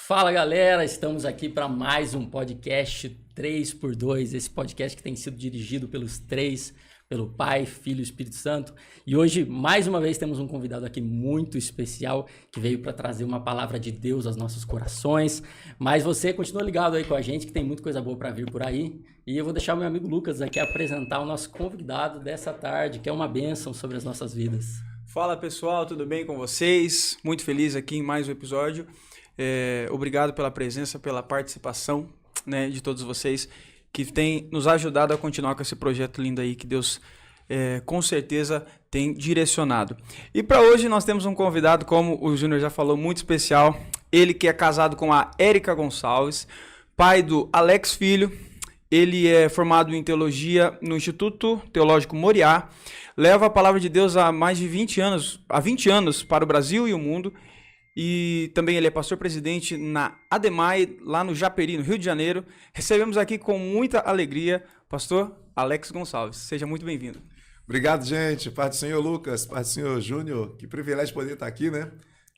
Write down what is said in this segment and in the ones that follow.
Fala galera, estamos aqui para mais um podcast 3x2, esse podcast que tem sido dirigido pelos três, pelo Pai, Filho e Espírito Santo. E hoje, mais uma vez, temos um convidado aqui muito especial que veio para trazer uma palavra de Deus aos nossos corações. Mas você continua ligado aí com a gente que tem muita coisa boa para vir por aí. E eu vou deixar o meu amigo Lucas aqui apresentar o nosso convidado dessa tarde, que é uma bênção sobre as nossas vidas. Fala pessoal, tudo bem com vocês? Muito feliz aqui em mais um episódio. Obrigado pela presença, pela participação, né, de todos vocês que têm nos ajudado a continuar com esse projeto lindo aí que Deus com certeza tem direcionado. E para hoje nós temos um convidado, como o Júnior já falou, muito especial. Ele que é casado com a Érica Gonçalves, pai do Alex Filho. Ele é formado em teologia no Instituto Teológico Moriá. Leva a palavra de Deus há mais de 20 anos para o Brasil e o mundo. E também ele é pastor-presidente na ADEMAI, lá no Japeri, no Rio de Janeiro. Recebemos aqui com muita alegria o pastor Alex Gonçalves. Seja muito bem-vindo. Obrigado, gente. Paz do Senhor Lucas, paz do Senhor Júnior. Que privilégio poder estar aqui, né?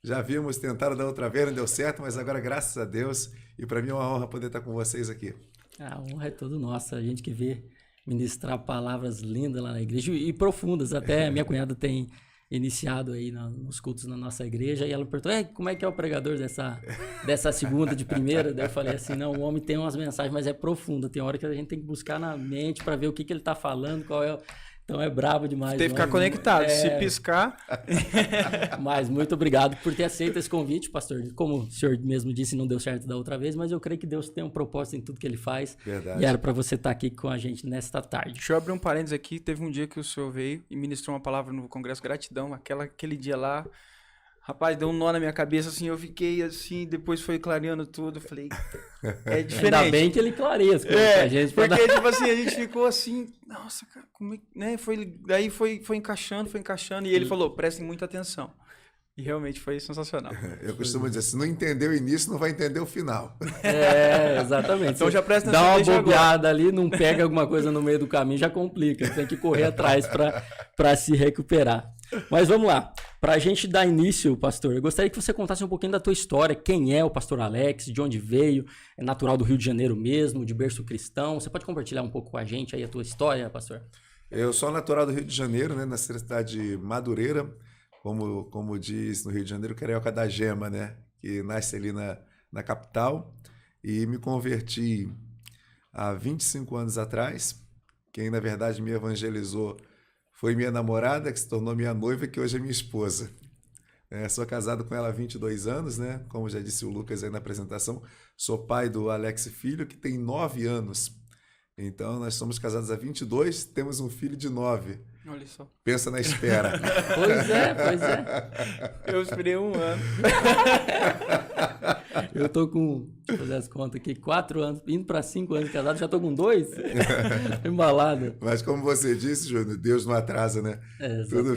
Já vimos, tentaram da outra vez, não deu certo, mas agora, graças a Deus, e para mim é uma honra poder estar com vocês aqui. A honra é toda nossa, a gente que vê ministrar palavras lindas lá na igreja e profundas. Até a minha cunhada tem iniciado aí nos cultos na nossa igreja, e ela me perguntou, como é que é o pregador dessa segunda de primeira? Daí eu falei assim, não, o homem tem umas mensagens, mas é profunda, tem hora que a gente tem que buscar na mente para ver o que ele está falando, qual é. Então é brabo demais. Tem que ficar conectado, se piscar. Mas muito obrigado por ter aceito esse convite, pastor. Como o senhor mesmo disse, não deu certo da outra vez, mas eu creio que Deus tem um propósito em tudo que ele faz. Verdade. E era para você estar aqui com a gente nesta tarde. Deixa eu abrir um parênteses aqui. Teve um dia que o senhor veio e ministrou uma palavra no Congresso Gratidão. Aquele dia lá, rapaz, deu um nó na minha cabeça, assim, eu fiquei assim, depois foi clareando tudo, eu falei, é diferente. Ainda bem que ele clareia as coisas pra gente. Porque, tipo assim, a gente ficou assim, nossa, cara, como é, né, daí foi encaixando, e ele falou, prestem muita atenção. E realmente foi sensacional. Eu costumo dizer, se não entender o início, não vai entender o final. Exatamente. Então já presta atenção. Dá uma bobeada ali, não pega alguma coisa no meio do caminho, já complica. Tem que correr atrás para se recuperar. Mas vamos lá. Para a gente dar início, pastor, eu gostaria que você contasse um pouquinho da tua história. Quem é o pastor Alex? De onde veio? É natural do Rio de Janeiro mesmo? De berço cristão? Você pode compartilhar um pouco com a gente aí a tua história, pastor? Eu sou natural do Rio de Janeiro, né? Nasci na cidade de Madureira, como diz no Rio de Janeiro, Carioca da Gema, né? Que nasce ali na capital. E me converti há 25 anos atrás. Quem, na verdade, me evangelizou foi minha namorada, que se tornou minha noiva, que hoje é minha esposa. Sou casado com ela há 22 anos, né? Como já disse o Lucas aí na apresentação, sou pai do Alex Filho, que tem 9 anos. Então, nós somos casados há 22, temos um filho de 9. Olha só. Pensa na espera. Pois é. Eu esperei um ano. Eu tô com, deixa eu fazer as contas aqui, 4 anos, indo para 5 anos de casado, já tô com 2. Embalado. Mas como você disse, Júnior, Deus não atrasa, né? Tudo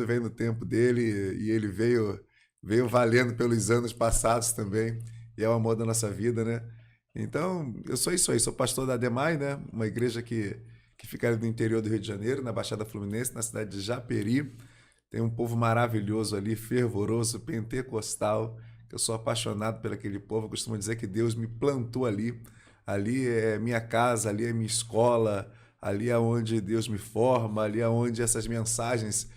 vem no tempo dele, e ele veio valendo pelos anos passados também, e é o amor da nossa vida, né? Então, eu sou isso aí, sou pastor da ADEMAI, né? Uma igreja que fica ali no interior do Rio de Janeiro, na Baixada Fluminense, na cidade de Japeri. Tem um povo maravilhoso ali, fervoroso, pentecostal, que eu sou apaixonado por aquele povo. Eu costumo dizer que Deus me plantou ali. Ali é minha casa, ali é minha escola, ali é onde Deus me forma, ali é onde essas mensagens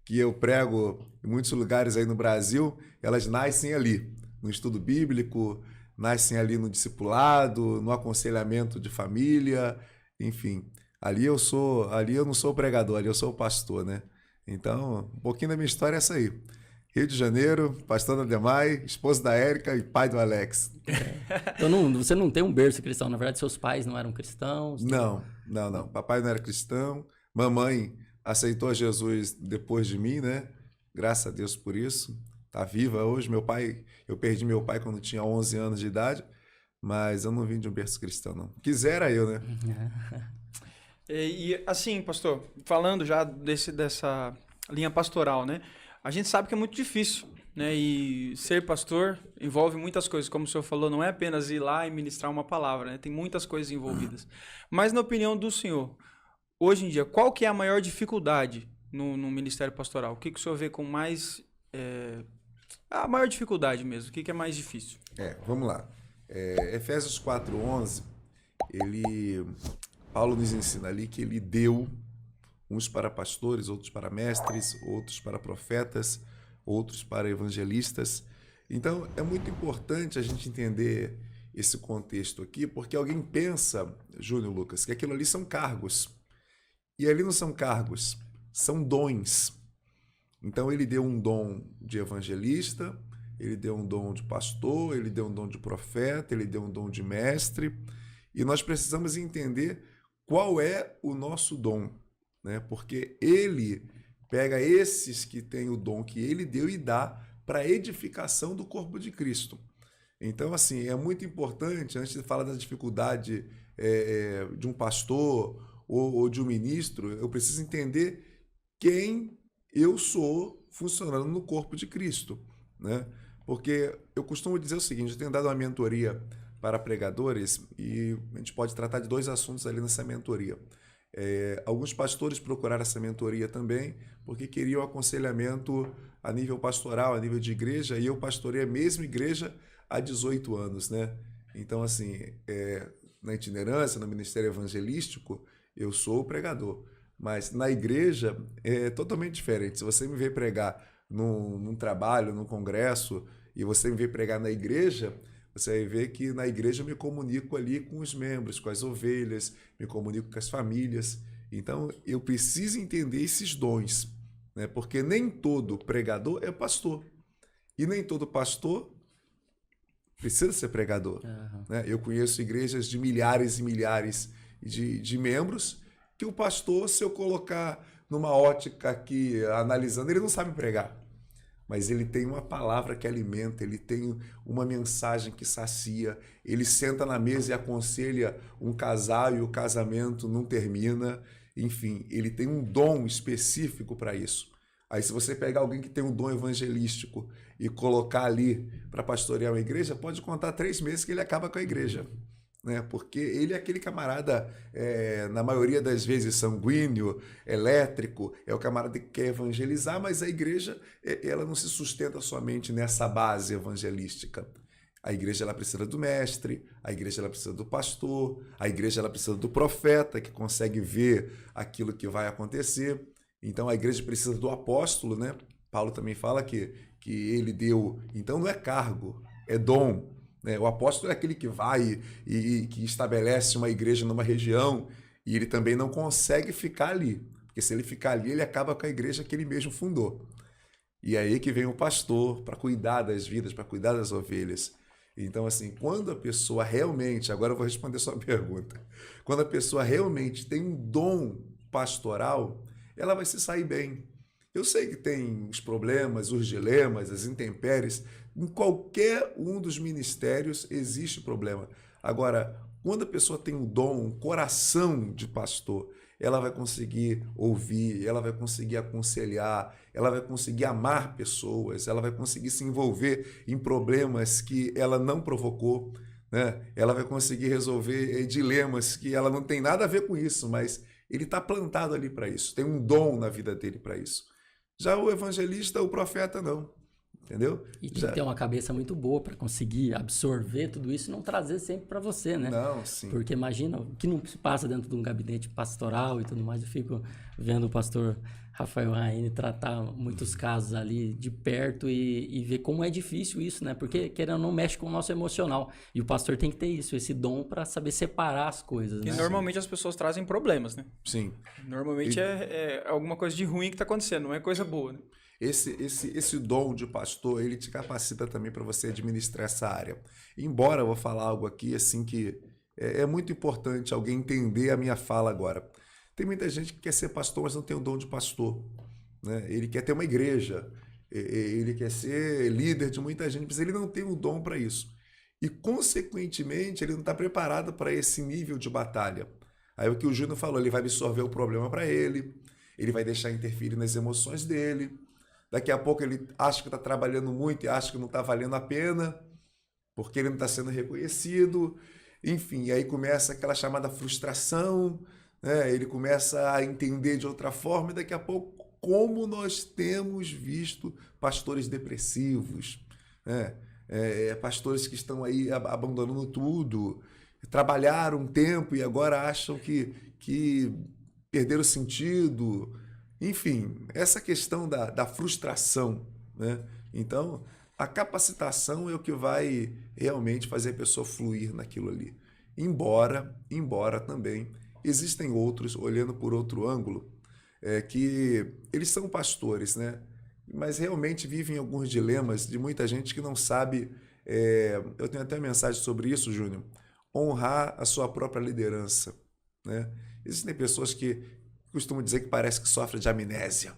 que eu prego em muitos lugares aí no Brasil, elas nascem ali, no estudo bíblico, nascem ali no discipulado, no aconselhamento de família, enfim. Ali eu não sou o pregador, ali eu sou o pastor, né? Então, um pouquinho da minha história é essa aí. Rio de Janeiro, pastor da ADEMAI, esposo da Érica e pai do Alex. Então você não tem um berço cristão, na verdade seus pais não eram cristãos? Não. Papai não era cristão, mamãe aceitou Jesus depois de mim, né? Graças a Deus por isso. Tá viva hoje. Eu perdi meu pai quando tinha 11 anos de idade, mas eu não vim de um berço cristão, não. Quisera eu, né? E assim, pastor, falando já dessa linha pastoral, né? A gente sabe que é muito difícil, né? E ser pastor envolve muitas coisas, como o senhor falou, não é apenas ir lá e ministrar uma palavra, né? Tem muitas coisas envolvidas. Mas na opinião do senhor, hoje em dia, qual que é a maior dificuldade no ministério pastoral? O que o senhor vê com mais A maior dificuldade mesmo, o que é mais difícil? Vamos lá. Efésios 4:11, Paulo nos ensina ali que ele deu uns para pastores, outros para mestres, outros para profetas, outros para evangelistas. Então, é muito importante a gente entender esse contexto aqui, porque alguém pensa, Júnior, Lucas, que aquilo ali são cargos. E ali não são cargos, são dons. Então, ele deu um dom de evangelista, ele deu um dom de pastor, ele deu um dom de profeta, ele deu um dom de mestre. E nós precisamos entender qual é o nosso dom, né? Porque ele pega esses que têm o dom que ele deu e dá para a edificação do corpo de Cristo. Então, assim, é muito importante, antes de falar da dificuldade de um pastor ou de um ministro, eu preciso entender quem eu sou funcionando no corpo de Cristo, né? Porque eu costumo dizer o seguinte, eu tenho dado uma mentoria para pregadores e a gente pode tratar de 2 assuntos ali nessa mentoria. Alguns pastores procuraram essa mentoria também porque queriam aconselhamento a nível pastoral, a nível de igreja, e eu pastorei a mesma igreja há 18 anos, né? Então, assim, na itinerância, no ministério evangelístico, eu sou o pregador. Mas na igreja é totalmente diferente. Se você me vê pregar num trabalho, num congresso, e você me vê pregar na igreja, você vai ver que na igreja eu me comunico ali com os membros, com as ovelhas, me comunico com as famílias. Então, eu preciso entender esses dons, né? Porque nem todo pregador é pastor. E nem todo pastor precisa ser pregador. Né? Eu conheço igrejas de milhares e milhares de membros que o pastor, se eu colocar numa ótica aqui, analisando, ele não sabe pregar. Mas ele tem uma palavra que alimenta, ele tem uma mensagem que sacia, ele senta na mesa e aconselha um casal e o casamento não termina. Enfim, ele tem um dom específico para isso. Aí se você pegar alguém que tem um dom evangelístico e colocar ali para pastorear uma igreja, pode contar 3 meses que ele acaba com a igreja. Né? Porque ele é aquele camarada, na maioria das vezes, sanguíneo, elétrico, é o camarada que quer evangelizar, mas a igreja ela não se sustenta somente nessa base evangelística. A igreja ela precisa do mestre, a igreja ela precisa do pastor, a igreja ela precisa do profeta, que consegue ver aquilo que vai acontecer. Então a igreja precisa do apóstolo, né? Paulo também fala que ele deu, então não é cargo, é dom. O apóstolo é aquele que vai e que estabelece uma igreja numa região e ele também não consegue ficar ali, porque se ele ficar ali, ele acaba com a igreja que ele mesmo fundou. E é aí que vem o pastor para cuidar das vidas, para cuidar das ovelhas. Então, assim, quando a pessoa realmente, agora eu vou responder sua pergunta, quando a pessoa realmente tem um dom pastoral, ela vai se sair bem. Eu sei que tem os problemas, os dilemas, as intempéries. Em qualquer um dos ministérios existe problema. Agora, quando a pessoa tem um dom, um coração de pastor, ela vai conseguir ouvir, ela vai conseguir aconselhar, ela vai conseguir amar pessoas, ela vai conseguir se envolver em problemas que ela não provocou, né? Ela vai conseguir resolver dilemas que ela não tem nada a ver com isso, mas ele está plantado ali para isso, tem um dom na vida dele para isso. Já o evangelista, o profeta, não. Entendeu? E tem que ter uma cabeça muito boa para conseguir absorver tudo isso e não trazer sempre para você, né? Não, sim. Porque imagina o que não se passa dentro de um gabinete pastoral e tudo mais. Eu fico vendo o pastor Rafael Raine tratar muitos casos ali de perto e ver como é difícil isso, né? Porque, querendo ou não, mexe com o nosso emocional. E o pastor tem que ter isso, esse dom para saber separar as coisas, né? E normalmente as pessoas trazem problemas, né? Sim. Normalmente é alguma coisa de ruim que está acontecendo, não é coisa boa, né? Esse dom de pastor, ele te capacita também para você administrar essa área. Embora eu vou falar algo aqui assim que é muito importante alguém entender a minha fala agora. Tem muita gente que quer ser pastor, mas não tem o dom de pastor, né? Ele quer ter uma igreja, ele quer ser líder de muita gente, mas ele não tem o dom para isso. E, consequentemente, ele não está preparado para esse nível de batalha. Aí o que o Júnior falou, ele vai absorver o problema para ele vai deixar interferir nas emoções dele. Daqui a pouco ele acha que está trabalhando muito e acha que não está valendo a pena, porque ele não está sendo reconhecido. Enfim, aí começa aquela chamada frustração, né? Ele começa a entender de outra forma e daqui a pouco como nós temos visto pastores depressivos, né? Pastores que estão aí abandonando tudo, trabalharam um tempo e agora acham que perderam o sentido. Enfim, essa questão da frustração, né? Então, a capacitação é o que vai realmente fazer a pessoa fluir naquilo ali. Embora também existem outros, olhando por outro ângulo, que eles são pastores, né? Mas realmente vivem alguns dilemas de muita gente que não sabe. Eu tenho até mensagem sobre isso, Júnior. Honrar a sua própria liderança, né? Existem pessoas que costumam dizer que parece que sofrem de amnésia,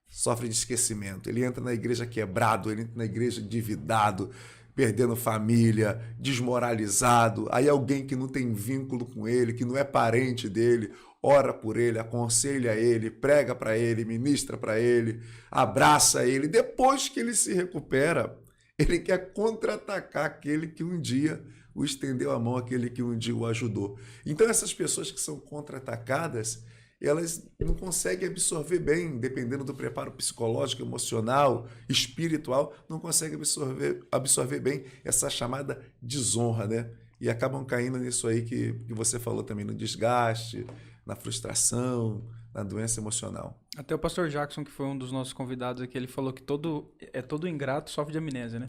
sofrem de esquecimento. Ele entra na igreja quebrado, ele entra na igreja endividado, perdendo família, desmoralizado. Aí alguém que não tem vínculo com ele, que não é parente dele, ora por ele, aconselha ele, prega para ele, ministra para ele, abraça ele. Depois que ele se recupera, ele quer contra-atacar aquele que um dia o estendeu a mão, aquele que um dia o ajudou. Então essas pessoas que são contra-atacadas, elas não conseguem absorver bem, dependendo do preparo psicológico, emocional, espiritual, não conseguem absorver bem essa chamada desonra, né? E acabam caindo nisso aí que você falou também, no desgaste, na frustração, na doença emocional. Até o pastor Jackson, que foi um dos nossos convidados aqui, ele falou que todo ingrato sofre de amnésia, né?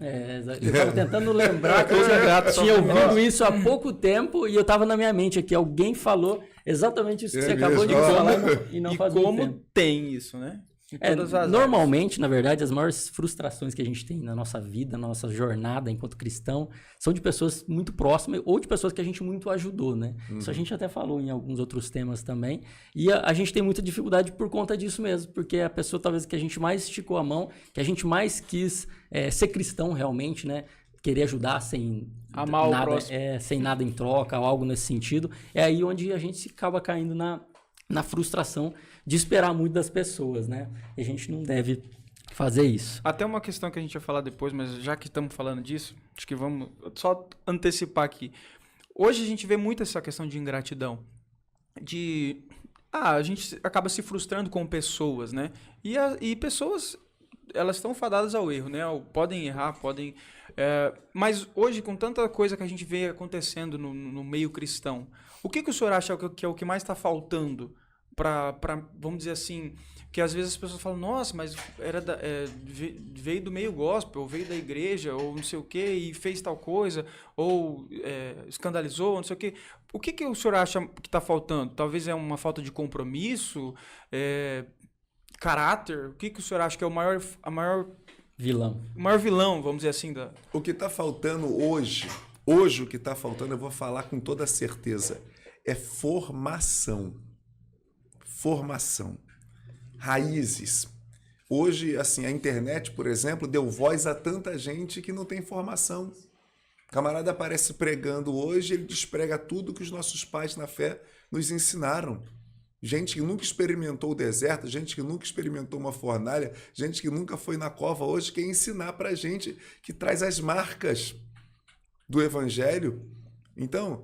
Eu estava tentando lembrar que eu tinha ouvido isso há pouco tempo e eu estava na minha mente aqui. Alguém falou exatamente isso que você acabou de falar e não faz muito tempo. Como tem isso, né? Normalmente, na verdade, as maiores frustrações que a gente tem na nossa vida, na nossa jornada enquanto cristão, são de pessoas muito próximas ou de pessoas que a gente muito ajudou, né? Isso a gente até falou em alguns outros temas também. E a gente tem muita dificuldade por conta disso mesmo, porque a pessoa talvez que a gente mais esticou a mão, que a gente mais quis ser cristão realmente, né? Querer ajudar sem amar nada, o próximo. sem nada em troca ou algo nesse sentido. É aí onde a gente acaba caindo na frustração de esperar muito das pessoas, né? E a gente não deve fazer isso. Até uma questão que a gente vai falar depois, mas já que estamos falando disso, acho que vamos só antecipar aqui. Hoje a gente vê muito essa questão de ingratidão. A gente acaba se frustrando com pessoas, né? E pessoas, elas estão fadadas ao erro, né? Podem errar, podem... mas hoje, com tanta coisa que a gente vê acontecendo no meio cristão, o que o senhor acha que é o que mais está faltando para, vamos dizer assim, que às vezes as pessoas falam, nossa, mas veio do meio gospel, ou veio da igreja, ou não sei o quê, e fez tal coisa, ou escandalizou, não sei o quê. O que o senhor acha que está faltando? Talvez é uma falta de compromisso, caráter? O que o senhor acha que é o maior vilão? O maior vilão, vamos dizer assim. O que está faltando hoje o que está faltando, eu vou falar com toda certeza, é formação. Formação. Raízes. Hoje, assim, a internet, por exemplo, deu voz a tanta gente que não tem formação. O camarada aparece pregando hoje, ele desprega tudo que os nossos pais na fé nos ensinaram. Gente que nunca experimentou o deserto, gente que nunca experimentou uma fornalha, gente que nunca foi na cova, hoje quer ensinar pra gente que traz as marcas do evangelho. Então,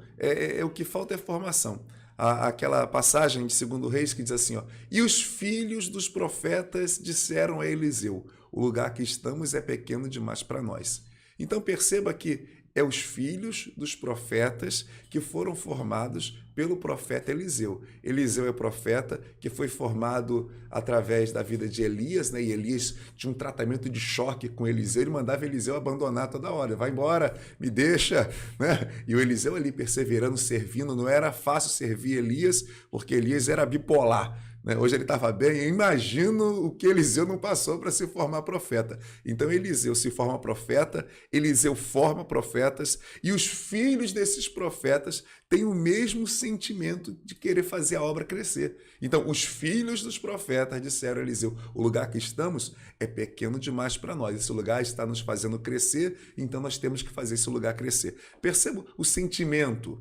o que falta é formação. Aquela passagem de 2 Reis que diz assim, ó, e os filhos dos profetas disseram a Eliseu, o lugar que estamos é pequeno demais para nós. Então perceba que é os filhos dos profetas que foram formados pelo profeta Eliseu. Eliseu é profeta que foi formado através da vida de Elias, né? E Elias tinha um tratamento de choque com Eliseu, ele mandava Eliseu abandonar toda hora, vai embora, me deixa, né? E o Eliseu ali perseverando, servindo, não era fácil servir Elias, porque Elias era bipolar. Hoje ele estava bem, eu imagino o que Eliseu não passou para se formar profeta. Então Eliseu se forma profeta, Eliseu forma profetas, e os filhos desses profetas têm o mesmo sentimento de querer fazer a obra crescer. Então os filhos dos profetas disseram a Eliseu, o lugar que estamos é pequeno demais para nós, esse lugar está nos fazendo crescer, então nós temos que fazer esse lugar crescer. Perceba o sentimento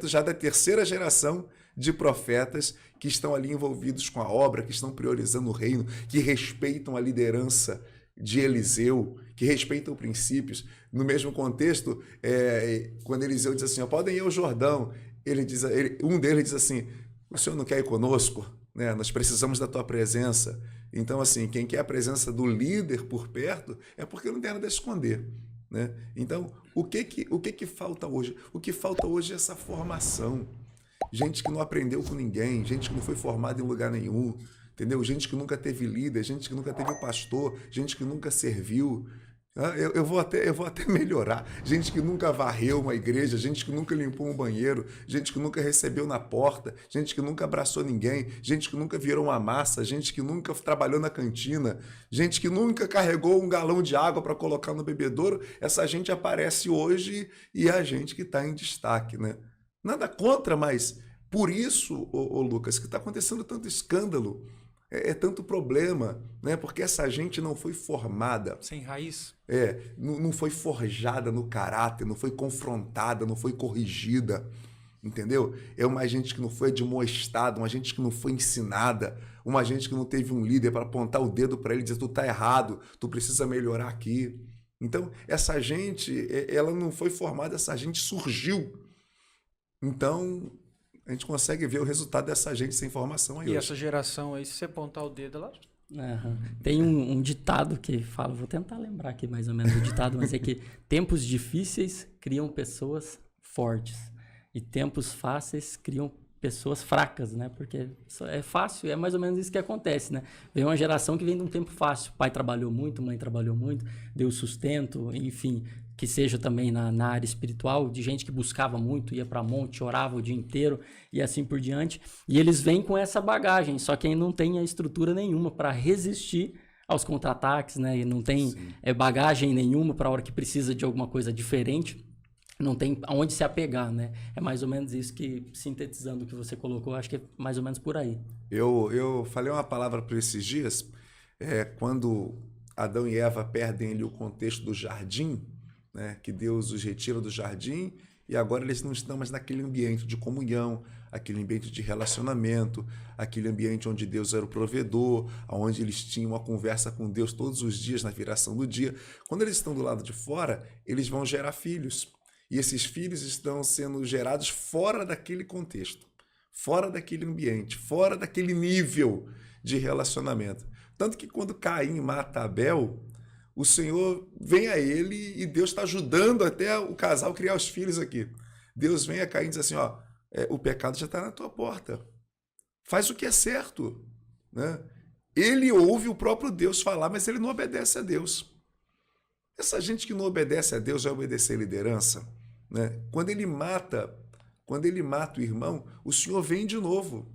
já da terceira geração de profetas que estão ali envolvidos com a obra, que estão priorizando o reino, que respeitam a liderança de Eliseu, que respeitam princípios. No mesmo contexto, quando Eliseu diz assim, podem ir ao Jordão, um deles diz assim, o senhor não quer ir conosco? né? Nós precisamos da tua presença. Então, assim, quem quer a presença do líder por perto é porque não tem nada a esconder, né? Então, o que falta hoje? O que falta hoje é essa formação. Gente que não aprendeu com ninguém, gente que não foi formada em lugar nenhum, entendeu? Gente que nunca teve líder, gente que nunca teve pastor, gente que nunca serviu. Eu vou até melhorar. Gente que nunca varreu uma igreja, gente que nunca limpou um banheiro, gente que nunca recebeu na porta, gente que nunca abraçou ninguém, gente que nunca virou uma massa, gente que nunca trabalhou na cantina, gente que nunca carregou um galão de água para colocar no bebedouro. Essa gente aparece hoje e é a gente que está em destaque, né? Nada contra, mas por isso, ô Lucas, que está acontecendo tanto escândalo, é tanto problema, né? Porque essa gente não foi formada. Sem raiz. Não foi forjada no caráter, não foi confrontada, não foi corrigida, entendeu? É uma gente que não foi admoestada, uma gente que não foi ensinada, uma gente que não teve um líder para apontar o dedo para ele e dizer: tu tá errado, tu precisa melhorar aqui. Então, essa gente, ela não foi formada, essa gente surgiu. Então, a gente consegue ver o resultado dessa gente sem formação aí. E hoje. essa geração aí, se você apontar o dedo, ela... Tem um ditado que fala, vou tentar lembrar aqui mais ou menos o ditado, mas é que tempos difíceis criam pessoas fortes e tempos fáceis criam pessoas fracas, né? Porque é fácil, é mais ou menos isso que acontece, né? Vem uma geração que vem de um tempo fácil, pai trabalhou muito, mãe trabalhou muito, deu sustento, enfim, que seja também na área espiritual, de gente que buscava muito, ia para monte, orava o dia inteiro e assim por diante. E eles vêm com essa bagagem, só que não tem a estrutura nenhuma para resistir aos contra-ataques, né? E não tem bagagem nenhuma para a hora que precisa de alguma coisa diferente. Não tem aonde se apegar, né? É mais ou menos isso que, sintetizando o que você colocou, acho que é mais ou menos por aí. Eu falei uma palavra para esses dias, quando Adão e Eva perdem ali o contexto do jardim, né, que Deus os retira do jardim e agora eles não estão mais naquele ambiente de comunhão, aquele ambiente de relacionamento, aquele ambiente onde Deus era o provedor, onde eles tinham uma conversa com Deus todos os dias na viração do dia. Quando eles estão do lado de fora, eles vão gerar filhos. E esses filhos estão sendo gerados fora daquele contexto, fora daquele ambiente, fora daquele nível de relacionamento. Tanto que quando Caim mata Abel, o Senhor vem a ele e Deus está ajudando até o casal a criar os filhos aqui. Deus vem a Caim e diz assim, o pecado já está na tua porta. Faz o que é certo, né? Ele ouve o próprio Deus falar, mas ele não obedece a Deus. Essa gente que não obedece a Deus vai obedecer a liderança, né? Quando ele mata o irmão, o Senhor vem de novo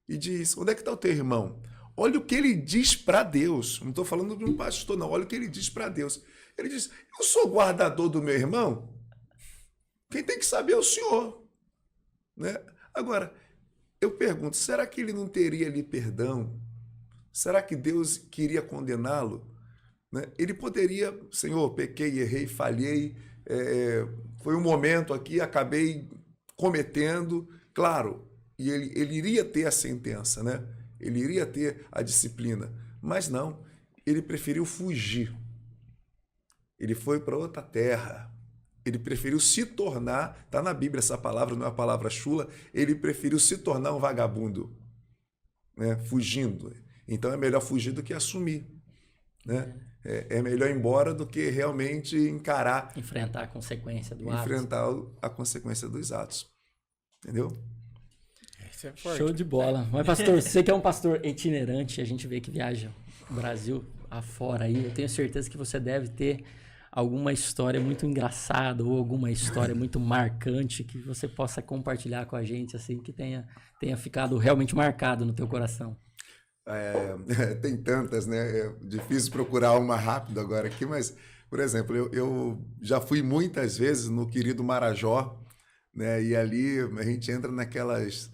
e diz, onde é que está o teu irmão? Olha o que ele diz para Deus. Não estou falando de um pastor, não. Olha o que ele diz para Deus. Ele diz, eu sou guardador do meu irmão? Quem tem que saber é o Senhor, né? Agora, eu pergunto, será que ele não teria ali perdão? Será que Deus queria condená-lo? Né? Ele poderia, Senhor, pequei, errei, falhei, foi um momento aqui, acabei cometendo, claro, e ele iria ter a sentença, né? Ele iria ter a disciplina, mas não, ele preferiu fugir. Ele foi para outra terra. Ele preferiu se tornar, está na Bíblia essa palavra, não é uma palavra chula, ele preferiu se tornar um vagabundo, né? Fugindo. Então é melhor fugir do que assumir, né? É melhor ir embora do que realmente encarar. Enfrentar a consequência do ato. Enfrentar a consequência dos atos. Entendeu? Isso é forte. Show de bola. Mas, pastor, você que é um pastor itinerante, a gente vê que viaja o Brasil afora aí, eu tenho certeza que você deve ter alguma história muito engraçada ou alguma história muito marcante que você possa compartilhar com a gente, assim, que tenha ficado realmente marcado no teu coração. Tem tantas, né? É difícil procurar uma rápida agora aqui, mas, por exemplo, eu já fui muitas vezes no querido Marajó, né? E ali a gente entra naquelas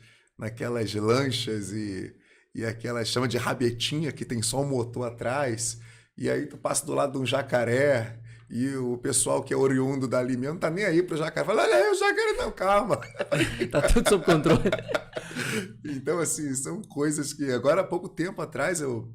lanchas e aquelas chama de rabetinha que tem só um motor atrás, e aí tu passa do lado de um jacaré e o pessoal que é oriundo dali mesmo não tá nem aí pro jacaré, fala, olha aí o jacaré, não, calma. Tá tudo sob controle. Então, assim, são coisas que agora há pouco tempo atrás eu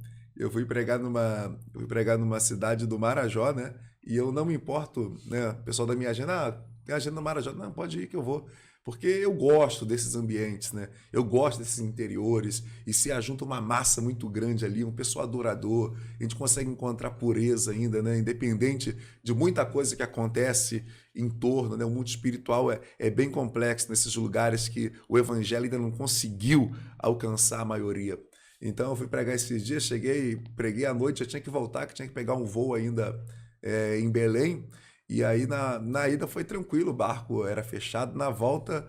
fui pregar numa cidade do Marajó, né? E eu não me importo, né? O pessoal da minha agenda, tem agenda no Marajó. Não, pode ir que eu vou. Porque eu gosto desses ambientes, né? Eu gosto desses interiores e se ajunta uma massa muito grande ali, um pessoal adorador, a gente consegue encontrar pureza ainda, né? Independente de muita coisa que acontece em torno, né? O mundo espiritual é bem complexo nesses lugares que o evangelho ainda não conseguiu alcançar a maioria. Então eu fui pregar esses dias, cheguei, preguei à noite, eu tinha que voltar, que tinha que pegar um voo ainda em Belém. E aí na ida foi tranquilo, o barco era fechado, na volta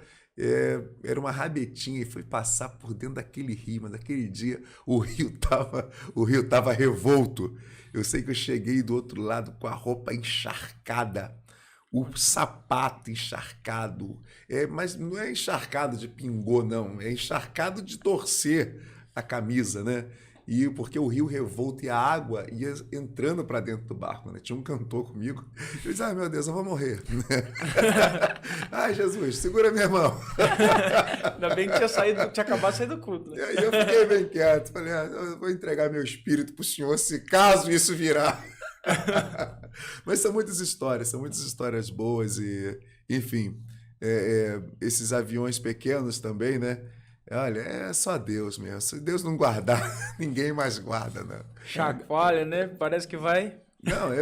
era uma rabetinha e fui passar por dentro daquele rio, mas naquele dia o rio tava revolto. Eu sei que eu cheguei do outro lado com a roupa encharcada, o sapato encharcado, mas não é encharcado de pingô não, é encharcado de torcer a camisa, né? E porque o rio revolto e a água ia entrando para dentro do barco, né? Tinha um cantor comigo. Eu disse, meu Deus, eu vou morrer. Ai, Jesus, segura minha mão. Ainda bem que tinha acabado de sair do culto. Né? E aí eu fiquei bem quieto. Falei, eu vou entregar meu espírito para o Senhor, se caso isso virar. Mas são muitas histórias boas e, enfim, esses aviões pequenos também, né? Olha, é só Deus mesmo. Se Deus não guardar, ninguém mais guarda, né? Chacoalha, né? Parece que vai. Não,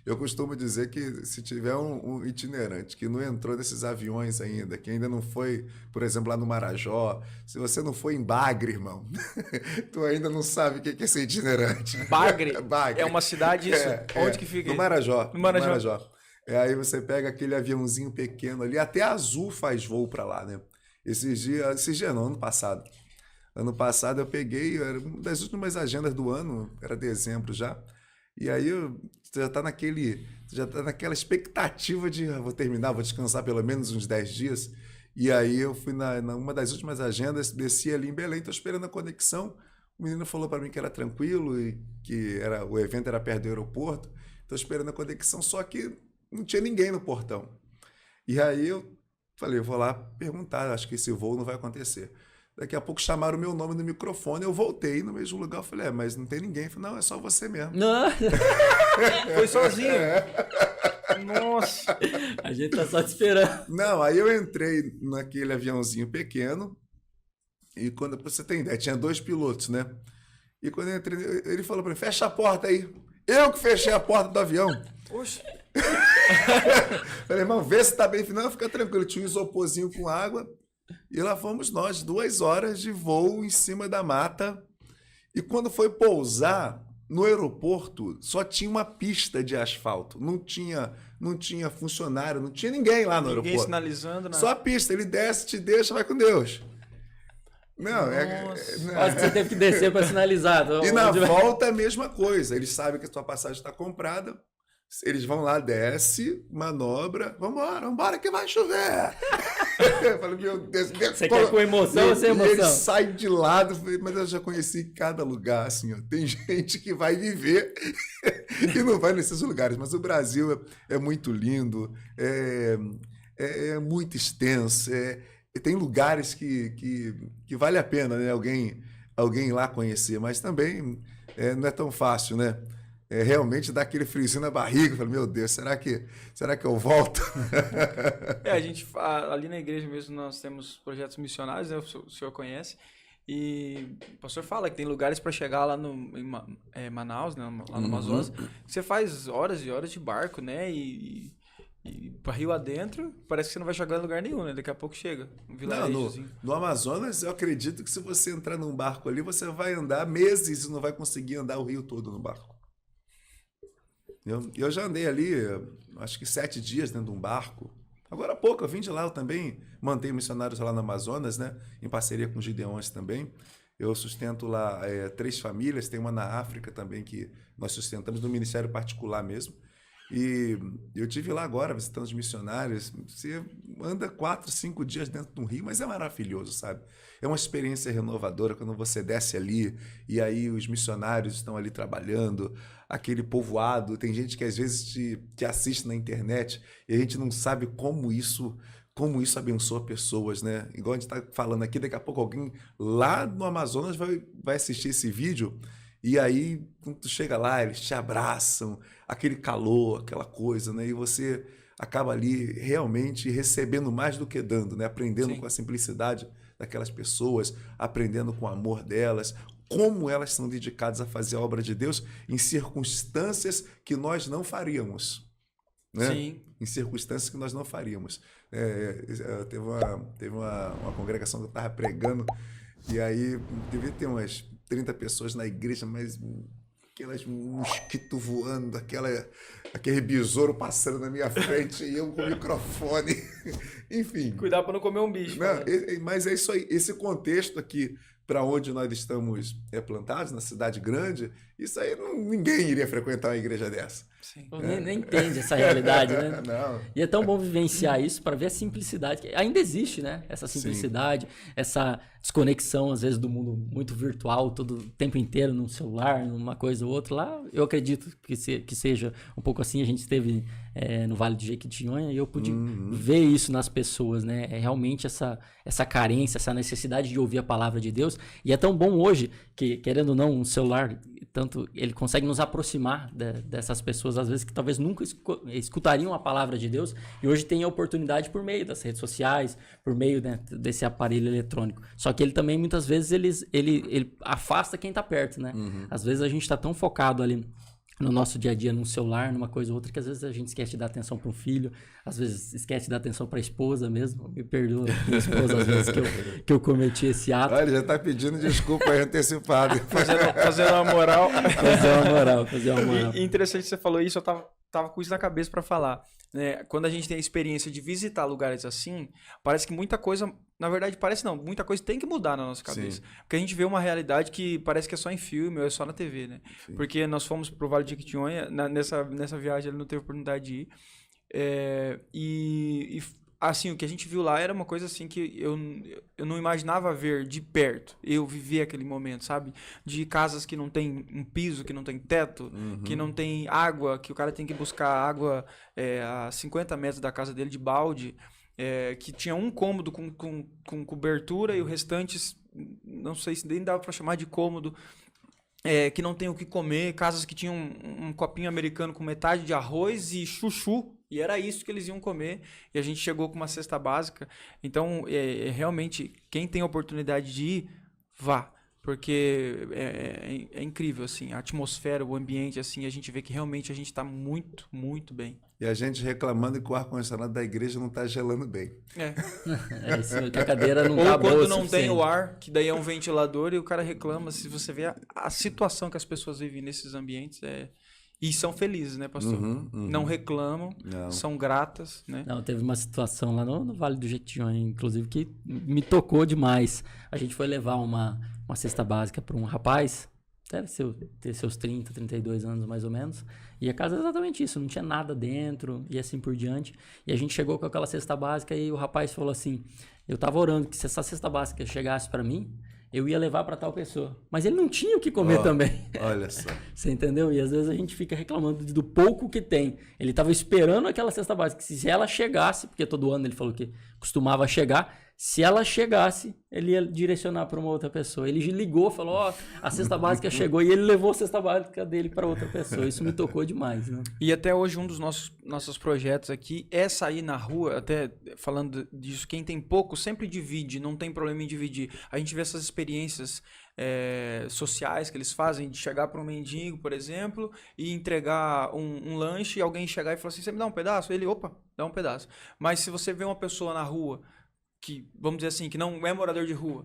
eu costumo dizer que se tiver um itinerante que não entrou nesses aviões ainda, que ainda não foi, por exemplo, lá no Marajó, se você não foi em Bagre, irmão, tu ainda não sabe o que é ser itinerante. Bagre? Bagre. É uma cidade isso? Onde que fica? No Marajó. No Marajó. Aí você pega aquele aviãozinho pequeno ali, até a Azul faz voo para lá, né? Esses dias não, ano passado. Ano passado eu peguei, era uma das últimas agendas do ano, era dezembro já. E aí você já está naquela expectativa de vou terminar, vou descansar pelo menos uns 10 dias. E aí eu fui numa das últimas agendas, desci ali em Belém, estou esperando a conexão. O menino falou para mim que era tranquilo e que o evento era perto do aeroporto. Estou esperando a conexão, só que não tinha ninguém no portão. E aí eu falei, eu vou lá perguntar, acho que esse voo não vai acontecer. Daqui a pouco chamaram o meu nome no microfone, eu voltei no mesmo lugar, eu falei, mas não tem ninguém. Eu falei, não, é só você mesmo. Não. Foi sozinho? Nossa. A gente tá só te esperando. Não, aí eu entrei naquele aviãozinho pequeno e quando você tem ideia, tinha 2 pilotos, né? E quando eu entrei, ele falou para mim, fecha a porta aí. Eu que fechei a porta do avião. Oxe. Falei, irmão, vê se tá bem. Não, fica tranquilo. Tinha um isoporzinho com água. E lá fomos nós, 2 horas de voo em cima da mata. E quando foi pousar no aeroporto, só tinha uma pista de asfalto. Não tinha funcionário, não tinha ninguém lá no aeroporto. Ninguém sinalizando, né? Só a pista. Ele desce, te deixa, vai com Deus. Não, Quase que você teve que descer para sinalizar. E na volta é a mesma coisa. Eles sabem que a sua passagem está comprada. Eles vão lá, desce, manobra, vambora que vai chover. Eu falei, meu Deus. Você quer com emoção ou sem emoção? Eles saem de lado, mas eu já conheci cada lugar, assim, ó. Tem gente que vai viver e não vai nesses lugares, mas o Brasil é muito lindo, é muito extenso, tem lugares que vale a pena, né, alguém ir lá conhecer, mas também não é tão fácil, né? Realmente dá aquele friozinho na barriga. Eu falei, meu Deus, será que eu volto? A gente, ali na igreja mesmo, nós temos projetos missionários, né? O senhor conhece. E o pastor fala que tem lugares para chegar lá em Manaus, né? Lá no Amazonas. Você faz horas e horas de barco, né? E para rio adentro, parece que você não vai chegar em lugar nenhum, né? Daqui a pouco chega. No Amazonas, eu acredito que se você entrar num barco ali, você vai andar meses e não vai conseguir andar o rio todo no barco. Eu já andei ali, acho que 7 dias dentro de um barco. Agora há pouco, eu vim de lá, eu também mantenho missionários lá no Amazonas, né? Em parceria com os Gideões também. Eu sustento lá 3 famílias, tem uma na África também que nós sustentamos no ministério particular mesmo. E eu estive lá agora visitando os missionários. Você anda 4, 5 dias dentro de um rio, mas é maravilhoso, sabe? É uma experiência renovadora quando você desce ali e aí os missionários estão ali trabalhando, aquele povoado. Tem gente que às vezes te assiste na internet e a gente não sabe como isso abençoa pessoas, né? Igual a gente está falando aqui, daqui a pouco alguém lá no Amazonas vai assistir esse vídeo. E aí, quando tu chega lá, eles te abraçam, aquele calor, aquela coisa, né? E você acaba ali realmente recebendo mais do que dando, né? Aprendendo Sim. com a simplicidade daquelas pessoas, aprendendo com o amor delas, como elas são dedicadas a fazer a obra de Deus em circunstâncias que nós não faríamos. Né? Sim. Em circunstâncias que nós não faríamos. Teve uma congregação que eu estava pregando, e aí devia ter umas 30 pessoas na igreja, mas aquelas mosquitos voando, aquele besouro passando na minha frente e eu com o microfone. Enfim. Cuidar para não comer um bicho. Não, mas é isso aí. Esse contexto aqui, para onde nós estamos plantados, na cidade grande, isso aí ninguém iria frequentar uma igreja dessa. Sim. Nem entende essa realidade, né? Não. E é tão bom vivenciar isso para ver a simplicidade, que ainda existe, né? Essa simplicidade, essa desconexão, às vezes, do mundo muito virtual, todo o tempo inteiro num celular, numa coisa ou outra. Lá, eu acredito que seja um pouco assim. A gente esteve no Vale de Jequitinhonha e eu pude ver isso nas pessoas, né? É realmente essa carência, essa necessidade de ouvir a palavra de Deus. E é tão bom hoje que, querendo ou não, um celular, tanto ele consegue nos aproximar dessas pessoas, às vezes, que talvez nunca escutariam a palavra de Deus, e hoje tem a oportunidade por meio das redes sociais, por meio, né, desse aparelho eletrônico. Só que ele também, muitas vezes, ele afasta quem está perto, né? Às vezes a gente está tão focado ali no nosso dia a dia, num celular, numa coisa ou outra, que às vezes a gente esquece de dar atenção para um filho, às vezes esquece de dar atenção para a esposa mesmo. Me perdoa, minha esposa, às vezes que eu cometi esse ato. Olha, já está pedindo desculpa aí antecipado. Fazendo uma moral. Fazer uma moral. E interessante que você falou isso, eu tava com isso na cabeça para falar. Né? Quando a gente tem a experiência de visitar lugares assim, parece que muita coisa, na verdade parece não, muita coisa tem que mudar na nossa cabeça. Sim. Porque a gente vê uma realidade que parece que é só em filme ou é só na TV, né? Sim. Porque nós fomos pro Vale de Jequitinhonha, nessa viagem ele não teve oportunidade de ir. E assim, o que a gente viu lá era uma coisa assim que eu não imaginava ver de perto. Eu vivi aquele momento, sabe? De casas que não tem um piso, que não tem teto, que não tem água, que o cara tem que buscar água a 50 metros da casa dele de balde, que tinha um cômodo com cobertura e o restante, não sei se nem dava para chamar de cômodo, que não tem o que comer, casas que tinham um copinho americano com metade de arroz e chuchu, e era isso que eles iam comer, e a gente chegou com uma cesta básica. Então, realmente, quem tem a oportunidade de ir, vá, porque é incrível, assim, a atmosfera, o ambiente, assim, a gente vê que realmente a gente está muito, muito bem. E a gente reclamando que o ar-condicionado da igreja não está gelando bem. Isso, que a cadeira não está boa. Ou quando não tem o ar, que daí é um ventilador, e o cara reclama. Se você vê a situação que as pessoas vivem nesses ambientes, e são felizes, né, pastor? Não reclamam, são gratas, né? Não, teve uma situação lá no Vale do Jequitinhonha, inclusive, que me tocou demais. A gente foi levar uma cesta básica para um rapaz, deve ter seus 30, 32 anos mais ou menos, e a casa é exatamente isso, não tinha nada dentro e assim por diante. E a gente chegou com aquela cesta básica e o rapaz falou assim, eu tava orando que se essa cesta básica chegasse para mim, eu ia levar para tal pessoa. Mas ele não tinha o que comer também. Olha só. Você entendeu? E às vezes a gente fica reclamando do pouco que tem. Ele estava esperando aquela cesta básica. Se ela chegasse, porque todo ano ele falou que costumava chegar, se ela chegasse, ele ia direcionar para uma outra pessoa. Ele ligou, falou, a cesta básica chegou, e ele levou a cesta básica dele para outra pessoa. Isso me tocou demais, né? E até hoje um dos nossos projetos aqui é sair na rua, até falando disso, quem tem pouco sempre divide, não tem problema em dividir. A gente vê essas experiências sociais que eles fazem, de chegar para um mendigo, por exemplo, e entregar um lanche, e alguém chegar e falar assim, você me dá um pedaço? Ele, opa, dá um pedaço. Mas se você vê uma pessoa na rua, que, vamos dizer assim, que não é morador de rua,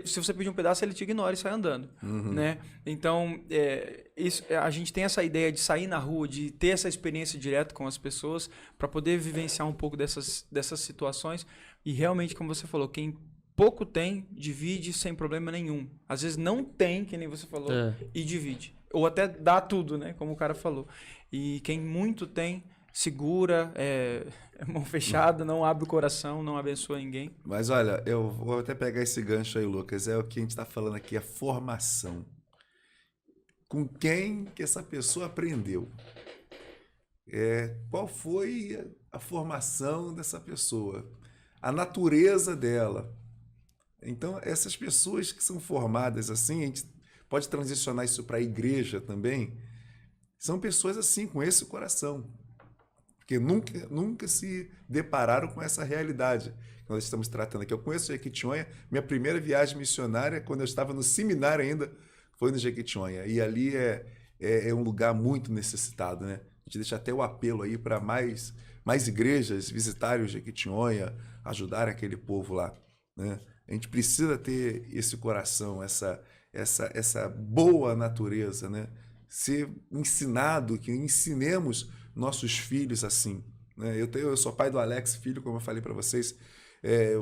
se você pedir um pedaço, ele te ignora e sai andando, né? Então, a gente tem essa ideia de sair na rua, de ter essa experiência direta com as pessoas, para poder vivenciar um pouco dessas situações, e realmente, como você falou, quem pouco tem, divide sem problema nenhum. Às vezes não tem, que nem você falou, e divide. Ou até dá tudo, né? Como o cara falou. E quem muito tem, segura, mão fechada, não abre o coração, não abençoa ninguém. Mas olha, eu vou até pegar esse gancho aí, Lucas, é o que a gente está falando aqui, a formação. Com quem que essa pessoa aprendeu? Qual foi a formação dessa pessoa? A natureza dela? Então, essas pessoas que são formadas assim, a gente pode transicionar isso para a igreja também, são pessoas assim, com esse coração. porque nunca se depararam com essa realidade que nós estamos tratando aqui. Eu conheço Jequitinhonha, minha primeira viagem missionária, quando eu estava no seminário ainda, foi no Jequitinhonha. E ali é um lugar muito necessitado, né? A gente deixa até o apelo aí para mais igrejas visitarem o Jequitinhonha, ajudar aquele povo lá, né? A gente precisa ter esse coração, essa boa natureza, né? Ser ensinado, que ensinemos nossos filhos assim, né? Eu sou pai do Alex, filho, como eu falei para vocês.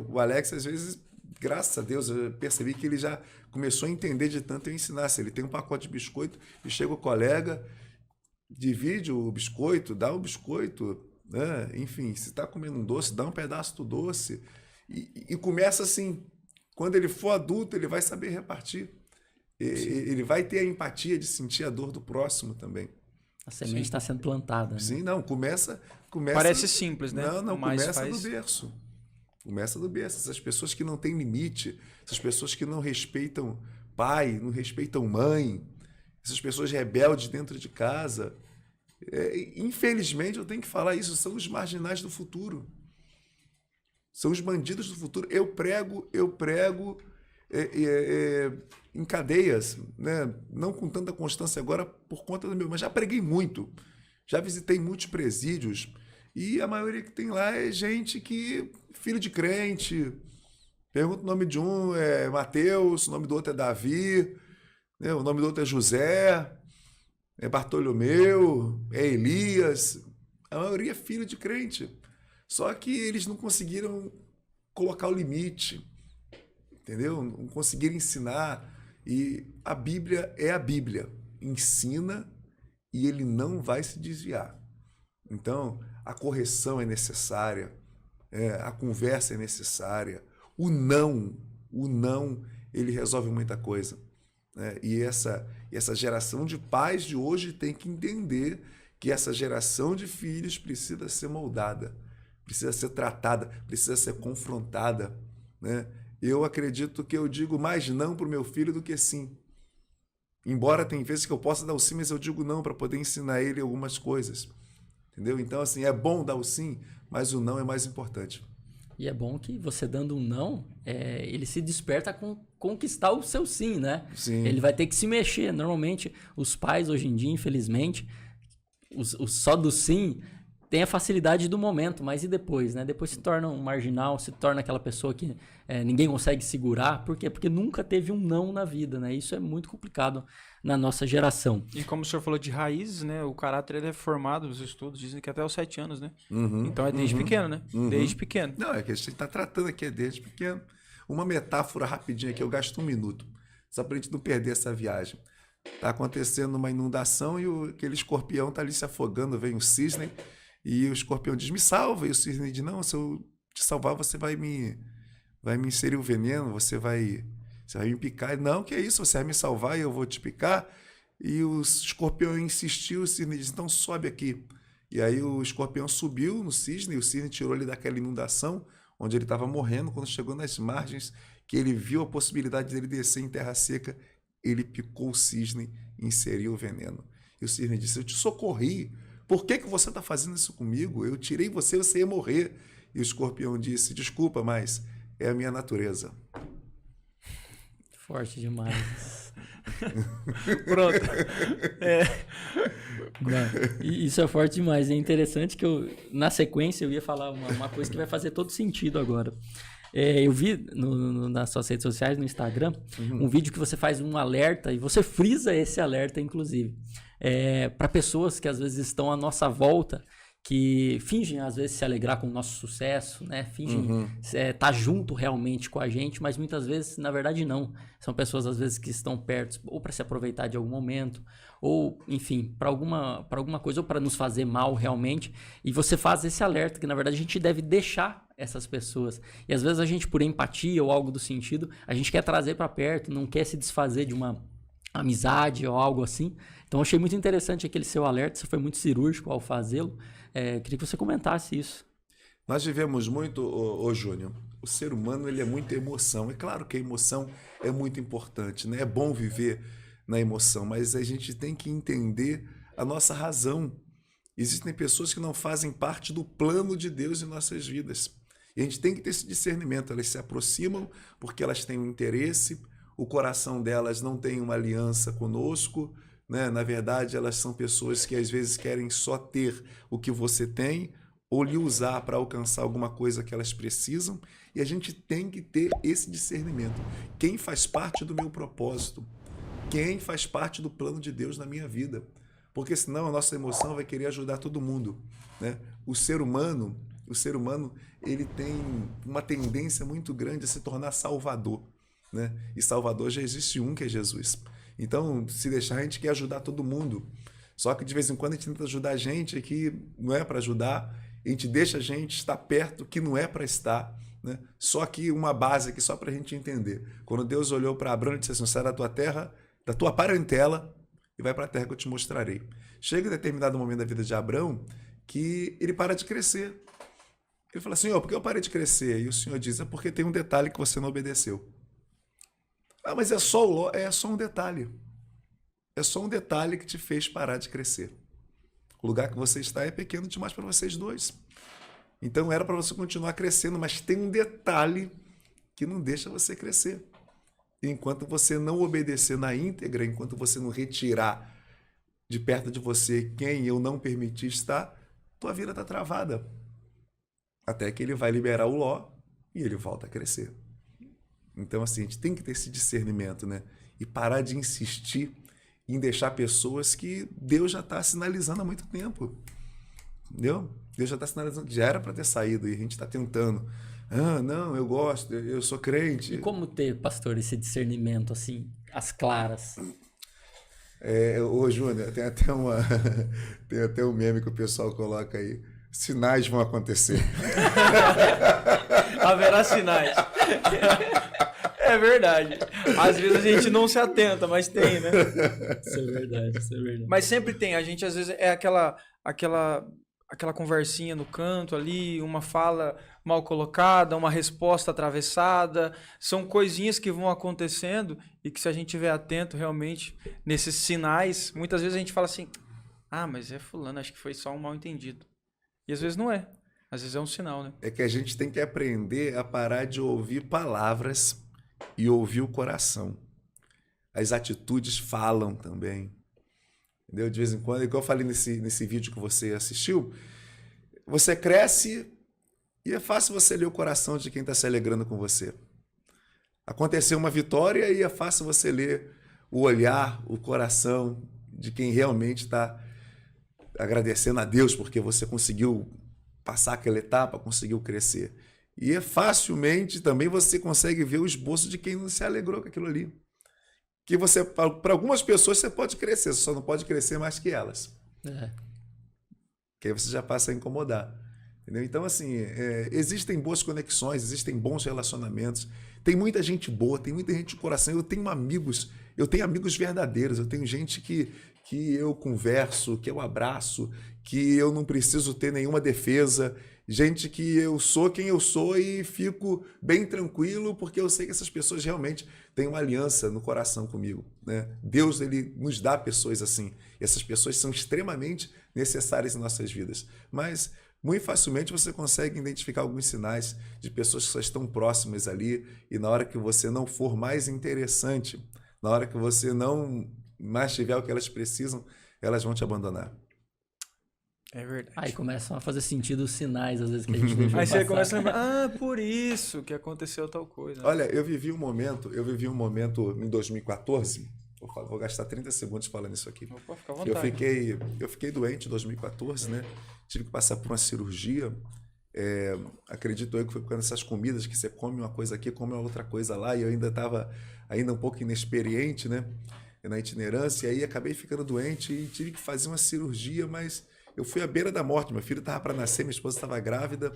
O Alex, às vezes, graças a Deus, eu percebi que ele já começou a entender de tanto eu ensinar. Se ele tem um pacote de biscoito e chega o colega, divide o biscoito, dá o biscoito, né? Enfim, se está comendo um doce, dá um pedaço do doce. E começa assim. Quando ele for adulto, ele vai saber repartir. Ele vai ter a empatia de sentir a dor do próximo também. A semente está sendo plantada. Né? Sim, não, começa... Parece simples, né? Não, começa do berço. Começa do berço. Essas pessoas que não têm limite, essas pessoas que não respeitam pai, não respeitam mãe, essas pessoas rebeldes dentro de casa. Infelizmente, eu tenho que falar isso, são os marginais do futuro. São os bandidos do futuro. Eu prego em cadeias, né? Não com tanta constância agora por conta do meu, mas já preguei muito. Já visitei muitos presídios e a maioria que tem lá é gente que, filho de crente, pergunta o nome de um é Mateus, o nome do outro é Davi, né? O nome do outro é José, é Bartolomeu, é Elias. A maioria é filho de crente. Só que eles não conseguiram colocar o limite, entendeu? Não conseguiram ensinar. E a Bíblia é a Bíblia. Ensina e ele não vai se desviar. Então, a correção é necessária, a conversa é necessária. O não, ele resolve muita coisa. Né? E essa geração de pais de hoje tem que entender que essa geração de filhos precisa ser moldada, precisa ser tratada, precisa ser confrontada, né? Eu acredito que eu digo mais não para o meu filho do que sim. Embora tem vezes que eu possa dar o sim, mas eu digo não para poder ensinar ele algumas coisas. Entendeu? Então, assim, é bom dar o sim, mas o não é mais importante. E é bom que você dando um não, ele se desperta a conquistar o seu sim, né? Sim. Ele vai ter que se mexer. Normalmente, os pais hoje em dia, infelizmente, o só do sim tem a facilidade do momento, mas e depois, né? Depois se torna um marginal, se torna aquela pessoa que ninguém consegue segurar. Por quê? Porque nunca teve um não na vida, né? Isso é muito complicado na nossa geração. E como o senhor falou de raízes, né? O caráter ele é formado, os estudos dizem que até os 7 anos, né? Uhum, então é desde pequeno, né? Desde pequeno. Não, é que a gente está tratando aqui desde pequeno. Uma metáfora rapidinha aqui, eu gasto 1 minuto, só para a gente não perder essa viagem. Está acontecendo uma inundação e aquele escorpião está ali se afogando, vem um cisne, e o escorpião diz, me salva, e o cisne diz, não, se eu te salvar, você vai me inserir o veneno, você vai me picar. Não, que é isso, você vai me salvar e eu vou te picar. E o escorpião insistiu, o cisne disse, então sobe aqui. E aí o escorpião subiu no cisne, e o cisne tirou ele daquela inundação, onde ele estava morrendo. Quando chegou nas margens, que ele viu a possibilidade dele descer em terra seca, ele picou o cisne e inseriu o veneno. E o cisne disse, eu te socorri, por que você está fazendo isso comigo? Eu tirei você ia morrer. E o escorpião disse, desculpa, mas é a minha natureza. Forte demais. Pronto. Isso é forte demais. É interessante que na sequência eu ia falar uma coisa que vai fazer todo sentido agora. Eu vi nas suas redes sociais, no Instagram, um vídeo que você faz um alerta e você frisa esse alerta, inclusive, para pessoas que às vezes estão à nossa volta, que fingem às vezes se alegrar com o nosso sucesso, né? Fingem estar junto realmente com a gente, mas muitas vezes, na verdade, não. São pessoas às vezes que estão perto ou para se aproveitar de algum momento, ou, enfim, para alguma coisa, ou para nos fazer mal realmente. E você faz esse alerta que, na verdade, a gente deve deixar essas pessoas. E às vezes a gente, por empatia ou algo do sentido, a gente quer trazer para perto, não quer se desfazer de uma amizade ou algo assim. Então eu achei muito interessante aquele seu alerta, você foi muito cirúrgico ao fazê-lo. Queria que você comentasse isso. Nós vivemos muito, Júnior, o ser humano ele é muita emoção. É claro que a emoção é muito importante, né? É bom viver na emoção, mas a gente tem que entender a nossa razão. Existem pessoas que não fazem parte do plano de Deus em nossas vidas. E a gente tem que ter esse discernimento. Elas se aproximam porque elas têm um interesse, o coração delas não tem uma aliança conosco, né? Na verdade, elas são pessoas que às vezes querem só ter o que você tem ou lhe usar para alcançar alguma coisa que elas precisam. E a gente tem que ter esse discernimento. Quem faz parte do meu propósito? Quem faz parte do plano de Deus na minha vida? Porque senão a nossa emoção vai querer ajudar todo mundo, né? O ser humano, ele tem uma tendência muito grande a se tornar salvador, né? E salvador já existe um, que é Jesus. Então, se deixar, a gente quer ajudar todo mundo. Só que de vez em quando a gente tenta ajudar a gente que não é para ajudar, a gente deixa a gente estar perto que não é para estar, né? Só que uma base aqui, só para a gente entender. Quando Deus olhou para Abraão e disse assim: sai da tua terra, da tua parentela, e vai para a terra que eu te mostrarei. Chega em determinado momento da vida de Abraão que ele para de crescer. Ele fala: Senhor, por que eu parei de crescer? E o Senhor diz: é porque tem um detalhe que você não obedeceu. Ah, mas é só um detalhe. É só um detalhe que te fez parar de crescer. O lugar que você está é pequeno demais para vocês dois. Então era para você continuar crescendo, mas tem um detalhe que não deixa você crescer. Enquanto você não obedecer na íntegra, enquanto você não retirar de perto de você quem eu não permiti estar, tua vida está travada. Até que ele vai liberar o Ló e ele volta a crescer. Então, assim, a gente tem que ter esse discernimento, né? E parar de insistir em deixar pessoas que Deus já está sinalizando há muito tempo. Entendeu? Deus já está sinalizando, já era para ter saído e a gente está tentando. Ah, não, eu gosto, eu sou crente. E como ter, pastor, esse discernimento, assim, às claras? Ô, Júnior, tem até um meme que o pessoal coloca aí. Sinais vão acontecer. Haverá sinais. É verdade. Às vezes a gente não se atenta, mas tem, né? Isso é verdade, isso é verdade. Mas sempre tem. A gente, às vezes, é aquela conversinha no canto ali, uma fala mal colocada, uma resposta atravessada. São coisinhas que vão acontecendo e que, se a gente estiver atento realmente nesses sinais, muitas vezes a gente fala assim: ah, mas é fulano, acho que foi só um mal entendido. E às vezes não é. Às vezes é um sinal, né? É que a gente tem que aprender a parar de ouvir palavras e ouvir o coração. As atitudes falam também. Entendeu? De vez em quando, igual eu falei nesse vídeo que você assistiu, você cresce e é fácil você ler o coração de quem está se alegrando com você. Aconteceu uma vitória e é fácil você ler o olhar, o coração de quem realmente está agradecendo a Deus porque você conseguiu passar aquela etapa, conseguiu crescer. E facilmente também você consegue ver o esboço de quem não se alegrou com aquilo ali. Que você, para algumas pessoas você pode crescer, você só não pode crescer mais que elas. Que aí você já passa a incomodar. Entendeu? Então, assim, existem boas conexões, existem bons relacionamentos, tem muita gente boa, tem muita gente de coração. Eu tenho amigos verdadeiros, eu tenho gente que eu converso, que eu abraço, que eu não preciso ter nenhuma defesa, gente que eu sou quem eu sou e fico bem tranquilo porque eu sei que essas pessoas realmente têm uma aliança no coração comigo, né? Deus, ele nos dá pessoas assim, e essas pessoas são extremamente necessárias em nossas vidas, mas muito facilmente você consegue identificar alguns sinais de pessoas que só estão próximas ali, e na hora que você não for mais interessante, na hora que você não mais tiver o que elas precisam, elas vão te abandonar. É verdade. Aí começam a fazer sentido os sinais, às vezes, que a gente deixa Aí passar. você começa a lembrar: por isso que aconteceu tal coisa. Olha, eu vivi um momento em 2014, vou gastar 30 segundos falando isso aqui. Opa, fica à vontade. Eu fiquei doente em 2014, né? Tive que passar por uma cirurgia. Acredito eu que foi por causa dessas comidas que você come uma coisa aqui, come uma outra coisa lá, e eu ainda estava um pouco inexperiente, né? Na itinerância, e aí acabei ficando doente e tive que fazer uma cirurgia, mas eu fui à beira da morte. Meu filho estava para nascer, minha esposa estava grávida,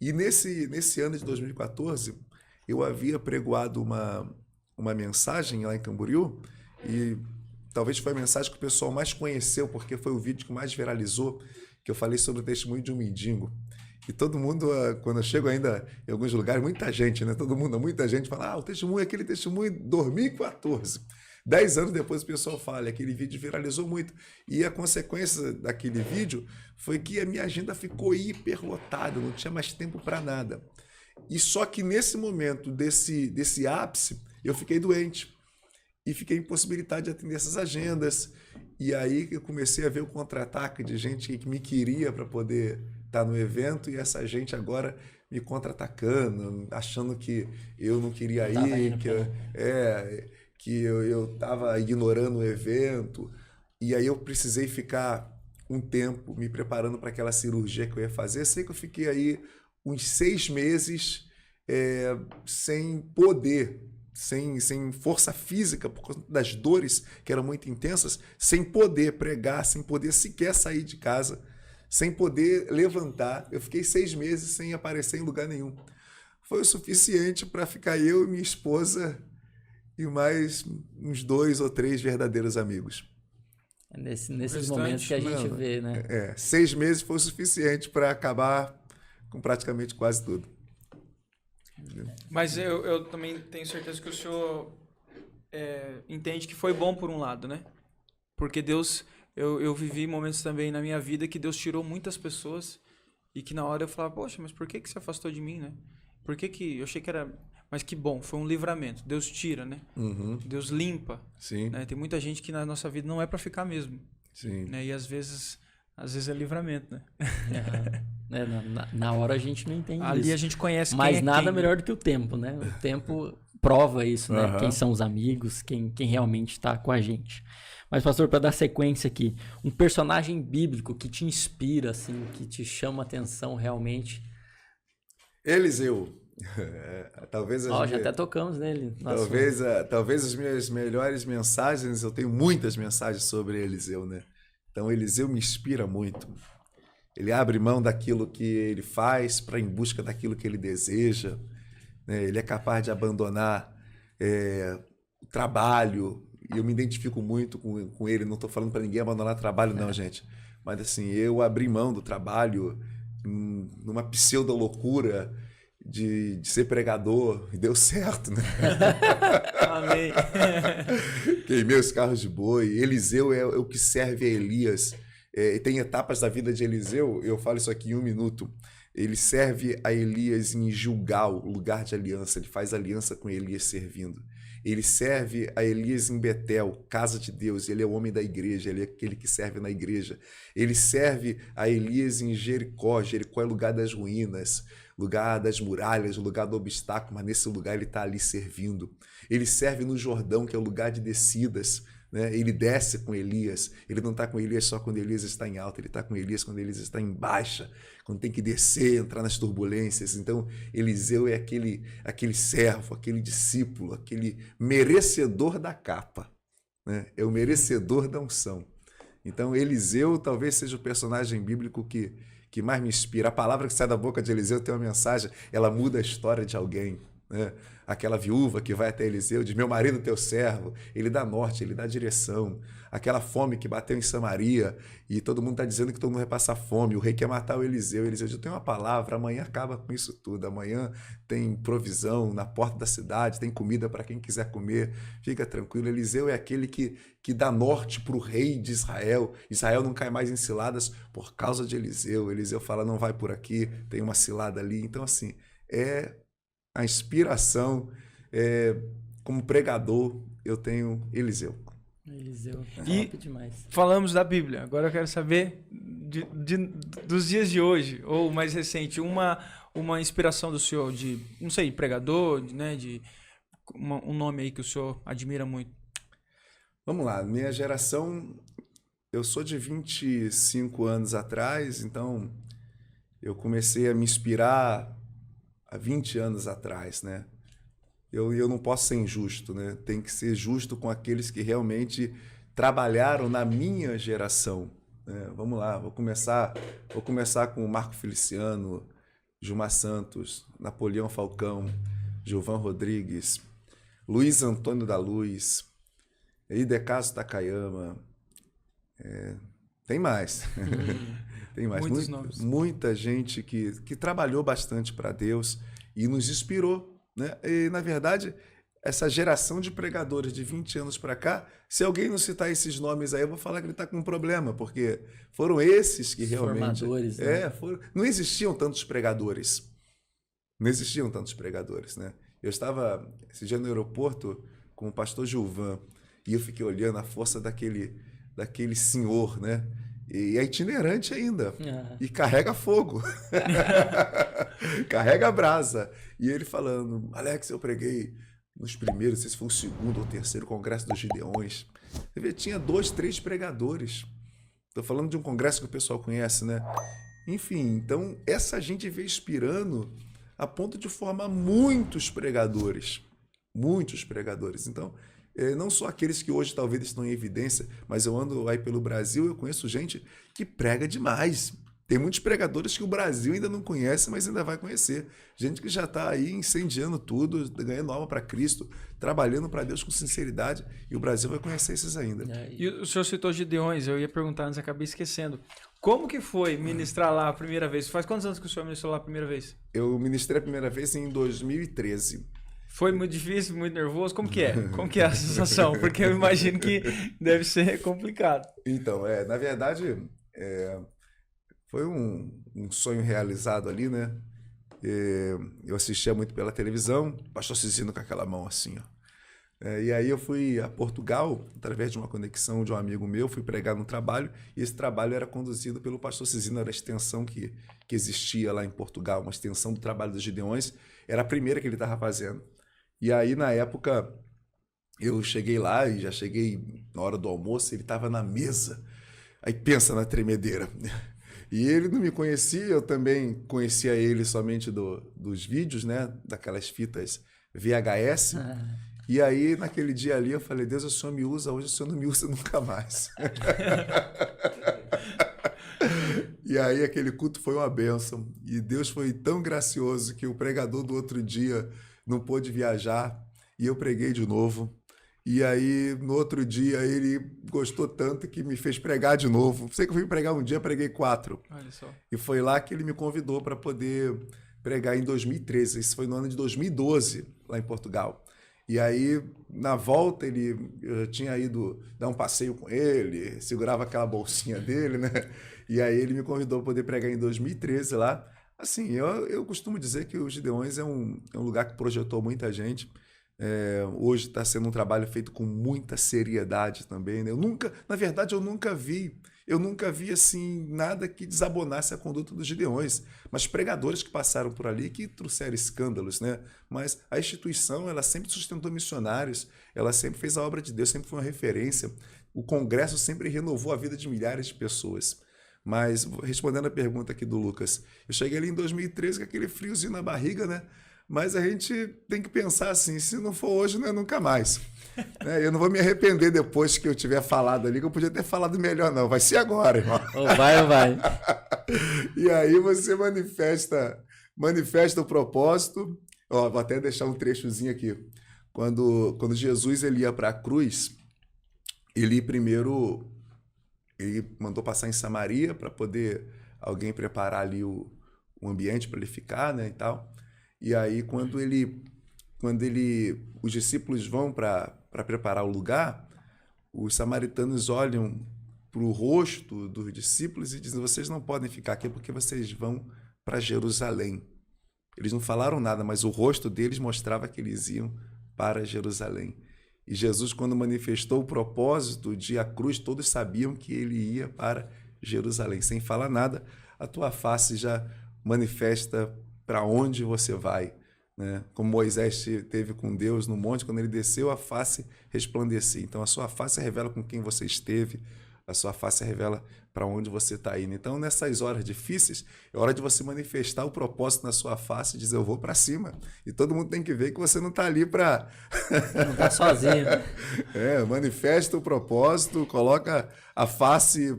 e nesse ano de 2014 eu havia pregoado uma mensagem lá em Camboriú, e talvez foi a mensagem que o pessoal mais conheceu, porque foi o vídeo que mais viralizou, que eu falei sobre o testemunho de um mendigo. E todo mundo, quando eu chego ainda em alguns lugares, muita gente, né? Muita gente fala: o testemunho é aquele testemunho de 2014. 10 anos depois o pessoal fala, aquele vídeo viralizou muito. E a consequência daquele vídeo foi que a minha agenda ficou hiperlotada, não tinha mais tempo para nada. E só que nesse momento desse ápice, eu fiquei doente. E fiquei impossibilitado de atender essas agendas. E aí eu comecei a ver o contra-ataque de gente que me queria para poder estar no evento, e essa gente agora me contra-atacando, achando que eu não queria ir, que eu estava ignorando o evento. E aí eu precisei ficar um tempo me preparando para aquela cirurgia que eu ia fazer. Sei que eu fiquei aí uns 6 meses sem poder, sem força física, por causa das dores que eram muito intensas, sem poder pregar, sem poder sequer sair de casa, sem poder levantar. Eu fiquei 6 meses sem aparecer em lugar nenhum. Foi o suficiente para ficar eu e minha esposa e mais uns 2 ou 3 verdadeiros amigos. É nesses momentos que a gente vê, né? 6 meses foi o suficiente para acabar com praticamente quase tudo. Mas eu também tenho certeza que o senhor entende que foi bom por um lado, né? Porque Deus, eu vivi momentos também na minha vida que Deus tirou muitas pessoas e que na hora eu falava, poxa, mas por que se afastou de mim, né? Por que eu achei que era... Mas que bom, foi um livramento. Deus tira, né? Uhum. Deus limpa. Sim. Né? Tem muita gente que na nossa vida não é para ficar mesmo. Sim. Né? E às vezes é livramento, né? Na hora a gente não entende ali isso. A gente conhece mas quem nada quem, melhor do que o tempo, né? O tempo prova isso, né? Quem são os amigos, quem realmente está com a gente. Mas, pastor, para dar sequência aqui, um personagem bíblico que te inspira, assim, que te chama a atenção realmente. Eliseu. Talvez já até tocamos nele. Talvez as minhas melhores mensagens, eu tenho muitas mensagens sobre Eliseu, né? Então Eliseu me inspira muito. Ele abre mão daquilo que ele faz para ir em busca daquilo que ele deseja, né? Ele é capaz de abandonar o trabalho, e eu me identifico muito com ele. Não estou falando para ninguém abandonar trabalho, não, gente. Mas assim, eu abri mão do trabalho numa pseudo-loucura de ser pregador, e deu certo, né? Amém. Queimei os carros de boi. Eliseu é o que serve a Elias. Tem etapas da vida de Eliseu, eu falo isso aqui em 1 minuto. Ele serve a Elias em Gilgal, lugar de aliança. Ele faz aliança com Elias servindo. Ele serve a Elias em Betel, casa de Deus. Ele é o homem da igreja, ele é aquele que serve na igreja. Ele serve a Elias em Jericó. Jericó é lugar das ruínas, lugar das muralhas, lugar do obstáculo, mas nesse lugar ele está ali servindo. Ele serve no Jordão, que é o lugar de descidas, né? Ele desce com Elias. Ele não está com Elias só quando Elias está em alta, ele está com Elias quando Elias está em baixa, quando tem que descer, entrar nas turbulências. Então Eliseu é aquele servo, aquele discípulo, aquele merecedor da capa, né? É o merecedor da unção. Então Eliseu talvez seja o personagem bíblico que mais me inspira. A palavra que sai da boca de Eliseu tem uma mensagem, ela muda a história de alguém, né? Aquela viúva que vai até Eliseu diz, meu marido teu servo, ele dá norte, ele dá direção. Aquela fome que bateu em Samaria e todo mundo está dizendo que todo mundo vai passar fome, o rei quer matar o Eliseu. Eliseu diz, eu tenho uma palavra, amanhã acaba com isso tudo, amanhã tem provisão na porta da cidade, tem comida para quem quiser comer, fica tranquilo. Eliseu é aquele que dá norte para o rei de Israel. Israel não cai mais em ciladas por causa de Eliseu. Eliseu fala, não vai por aqui, tem uma cilada ali. Então assim, a inspiração, como pregador, eu tenho Eliseu. Eliseu, e demais. Falamos da Bíblia, agora eu quero saber dos dias de hoje, ou mais recente, uma inspiração do senhor, de, não sei, pregador, né, um nome aí que o senhor admira muito. Vamos lá, minha geração, eu sou de 25 anos atrás, então eu comecei a me inspirar há 20 anos atrás, né? Eu não posso ser injusto, né? Tem que ser justo com aqueles que realmente trabalharam na minha geração, né? Vamos lá, vou começar com o Marco Feliciano, Gilmar Santos, Napoleão Falcão, Gilvan Rodrigues, Luiz Antônio da Luz, Idecaso Takayama, tem mais. Tem mais. Muitos nomes. Muita gente que trabalhou bastante para Deus e nos inspirou, né? E, na verdade, essa geração de pregadores de 20 anos para cá, se alguém não citar esses nomes aí, eu vou falar que ele está com um problema, porque foram esses que realmente... Formadores, né? Não existiam tantos pregadores. Não existiam tantos pregadores, né? Eu estava esse dia no aeroporto com o pastor Gilvan e eu fiquei olhando a força daquele senhor, né? E é itinerante ainda. E carrega fogo. Carrega brasa. E ele falando, Alex, eu preguei nos primeiros, não sei se foi o segundo ou terceiro congresso dos Gideões. Você vê, tinha 2, 3 pregadores. Estou falando de um congresso que o pessoal conhece, né? Enfim, então essa gente veio inspirando a ponto de formar muitos pregadores. Muitos pregadores. Então, não só aqueles que hoje talvez estão em evidência, mas eu ando aí pelo Brasil, eu conheço gente que prega demais. Tem muitos pregadores que o Brasil ainda não conhece, mas ainda vai conhecer. Gente que já está aí incendiando tudo, ganhando alma para Cristo, trabalhando para Deus com sinceridade, e o Brasil vai conhecer esses ainda. E o senhor citou Gideões, eu ia perguntar, mas acabei esquecendo. Como que foi ministrar lá a primeira vez? Faz quantos anos que o senhor ministrou lá a primeira vez? Eu ministrei a primeira vez em 2013. Foi muito difícil, muito nervoso? Como que é? Como que é a sensação? Porque eu imagino que deve ser complicado. Então, na verdade, foi um sonho realizado ali, né? Eu assistia muito pela televisão, o pastor Cizino com aquela mão assim, ó. E aí eu fui a Portugal, através de uma conexão de um amigo meu, fui pregar no trabalho, e esse trabalho era conduzido pelo pastor Cizino, era a extensão que existia lá em Portugal, uma extensão do trabalho dos Gideões, era a primeira que ele estava fazendo. E aí, na época, eu cheguei lá, e já cheguei na hora do almoço, ele estava na mesa, aí pensa na tremedeira. E ele não me conhecia, eu também conhecia ele somente dos vídeos, né? Daquelas fitas VHS. E aí, naquele dia ali, eu falei, Deus, o Senhor me usa hoje, o Senhor não me usa nunca mais. E aí, aquele culto foi uma bênção. E Deus foi tão gracioso que o pregador do outro dia não pôde viajar, e eu preguei de novo. E aí, no outro dia, ele gostou tanto que me fez pregar de novo. Sei que eu fui pregar um dia, preguei 4. Olha só. E foi lá que ele me convidou para poder pregar em 2013. Isso foi no ano de 2012, lá em Portugal. E aí, na volta, eu tinha ido dar um passeio com ele, segurava aquela bolsinha dele, né? E aí ele me convidou para poder pregar em 2013 lá. Assim, eu costumo dizer que o Gideões é um lugar que projetou muita gente. Hoje está sendo um trabalho feito com muita seriedade também, né? Na verdade, eu nunca vi assim nada que desabonasse a conduta dos Gideões, mas pregadores que passaram por ali que trouxeram escândalos, né? Mas a instituição, ela sempre sustentou missionários, ela sempre fez a obra de Deus, sempre foi uma referência. O congresso sempre renovou a vida de milhares de pessoas. Mas respondendo a pergunta aqui do Lucas, eu cheguei ali em 2013 com aquele friozinho na barriga, né? Mas a gente tem que pensar assim, se não for hoje, não é nunca mais. Eu não vou me arrepender depois que eu tiver falado ali, que eu podia ter falado melhor, não. Vai ser agora, irmão. Vai ou vai? E aí você manifesta o propósito. Ó, vou até deixar um trechozinho aqui. Quando Jesus ele ia para a cruz, ele mandou passar em Samaria para poder alguém preparar ali o ambiente para ele ficar, né, e tal. E aí, quando os discípulos vão para preparar o lugar, os samaritanos olham para o rosto dos discípulos e dizem, vocês não podem ficar aqui porque vocês vão para Jerusalém. Eles não falaram nada, mas o rosto deles mostrava que eles iam para Jerusalém. E Jesus, quando manifestou o propósito de ir à cruz, todos sabiam que ele ia para Jerusalém. Sem falar nada, a tua face já manifesta para onde você vai, né? Como Moisés teve com Deus no monte, quando ele desceu, a face resplandecia. Então, a sua face revela com quem você esteve, a sua face revela para onde você está indo. Então, nessas horas difíceis, é hora de você manifestar o propósito na sua face e dizer, eu vou para cima. E todo mundo tem que ver que você não está ali para... Não está sozinho. Manifesta o propósito, coloca a face,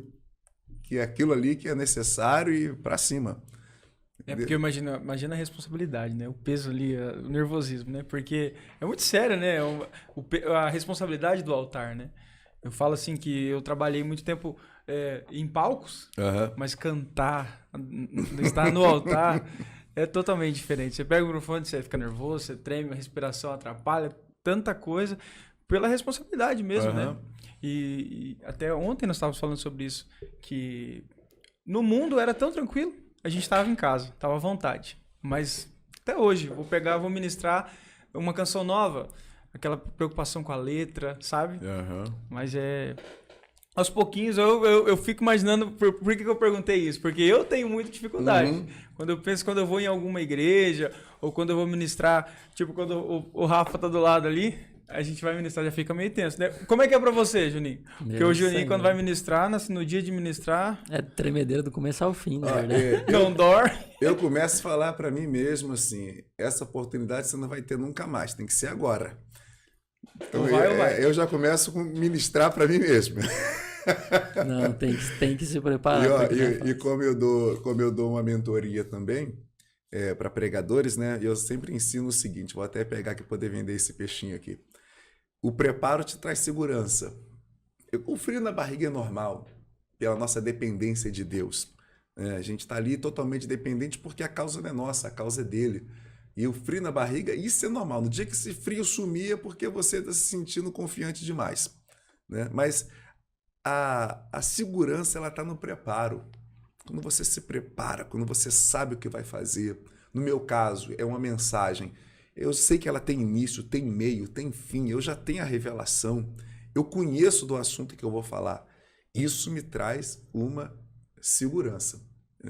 que é aquilo ali que é necessário, e para cima. Porque imagina a responsabilidade, né? O peso ali, o nervosismo, né? Porque é muito sério, né? A responsabilidade do altar, né? Eu falo assim que eu trabalhei muito tempo em palcos, mas cantar, estar no altar é totalmente diferente. Você pega o microfone, você fica nervoso, você treme, a respiração atrapalha, tanta coisa pela responsabilidade mesmo, né? E até ontem nós estávamos falando sobre isso, que no mundo era tão tranquilo, a gente estava em casa, estava à vontade. Mas até hoje, vou ministrar uma canção nova, aquela preocupação com a letra, sabe? Mas aos pouquinhos eu fico imaginando por que eu perguntei isso, porque eu tenho muita dificuldade. Quando eu vou em alguma igreja, ou quando eu vou ministrar, tipo quando o Rafa tá do lado ali, a gente vai ministrar, já fica meio tenso, né? Como é que é pra você, Juninho? Porque o Juninho, quando vai ministrar, no dia de ministrar... É tremedeira do começo ao fim, na verdade. Não dorme. Eu começo a falar pra mim mesmo assim, essa oportunidade você não vai ter nunca mais, tem que ser agora. Então, eu já começo a ministrar pra mim mesmo. Não, tem que se preparar. E como eu dou uma mentoria também para pregadores, né? Eu sempre ensino o seguinte, vou até pegar aqui para poder vender esse peixinho aqui. O preparo te traz segurança. O frio na barriga é normal, pela nossa dependência de Deus. A gente está ali totalmente dependente porque a causa não é nossa, a causa é dele. E o frio na barriga, isso é normal. No dia que esse frio sumir é porque você está se sentindo confiante demais, né? Mas a segurança, ela está no preparo. Quando você se prepara, quando você sabe o que vai fazer. No meu caso, é uma mensagem. Eu sei que ela tem início, tem meio, tem fim. Eu já tenho a revelação. Eu conheço do assunto que eu vou falar. Isso me traz uma segurança.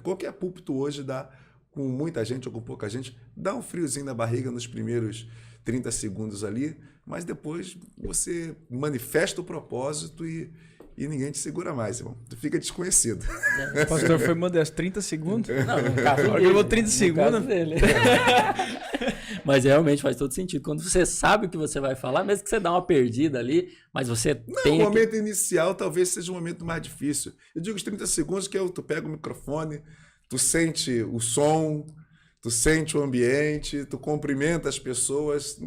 Qualquer púlpito hoje dá, com muita gente ou com pouca gente, dá um friozinho na barriga nos primeiros 30 segundos ali, mas depois você manifesta o propósito e ninguém te segura mais, irmão. Tu fica desconhecido. O pastor foi modesto, 30 segundos? Não, no caso dele. Levou 30 segundos. Dele. Mas realmente faz todo sentido. Quando você sabe o que você vai falar, mesmo que você dá uma perdida ali, mas você tem... O momento inicial talvez seja o momento mais difícil. Eu digo os 30 segundos que tu pega o microfone, tu sente o som, tu sente o ambiente, tu cumprimenta as pessoas.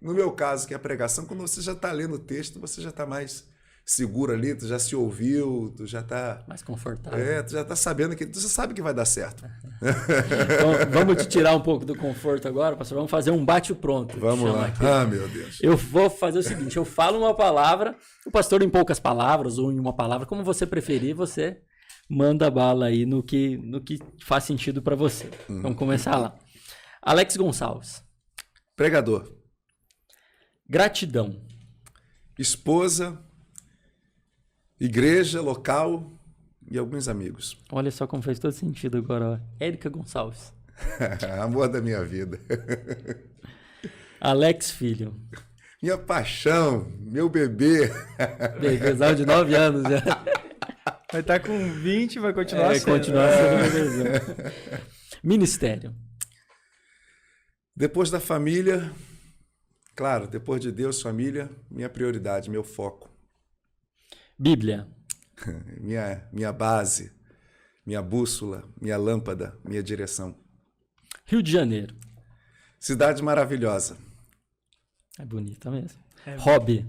No meu caso, que é a pregação, quando você já está lendo o texto, você já está mais seguro ali, tu já se ouviu, tu já está... mais confortável. Tu já está sabendo que... Tu já sabe que vai dar certo. Então, vamos te tirar um pouco do conforto agora, pastor. Vamos fazer um bate-pronto. Vamos lá. Aqui. Meu Deus. Eu vou fazer o seguinte, eu falo uma palavra, o pastor em poucas palavras ou em uma palavra, como você preferir, você manda bala aí no que faz sentido para você. Vamos começar lá. Alex Gonçalves. Pregador. Gratidão. Esposa, igreja, local e alguns amigos. Olha só como fez todo sentido agora. Érica Gonçalves. Amor da minha vida. Alex Filho. Minha paixão, meu bebê. Bebezão de 9 anos já. Vai estar com 20, vai continuar sendo. Vai continuar sendo bebezão. Ministério. Depois da família, claro, depois de Deus, família, minha prioridade, meu foco. Bíblia. Minha base, minha bússola, minha lâmpada, minha direção. Rio de Janeiro. Cidade maravilhosa. É bonita mesmo. Hobby.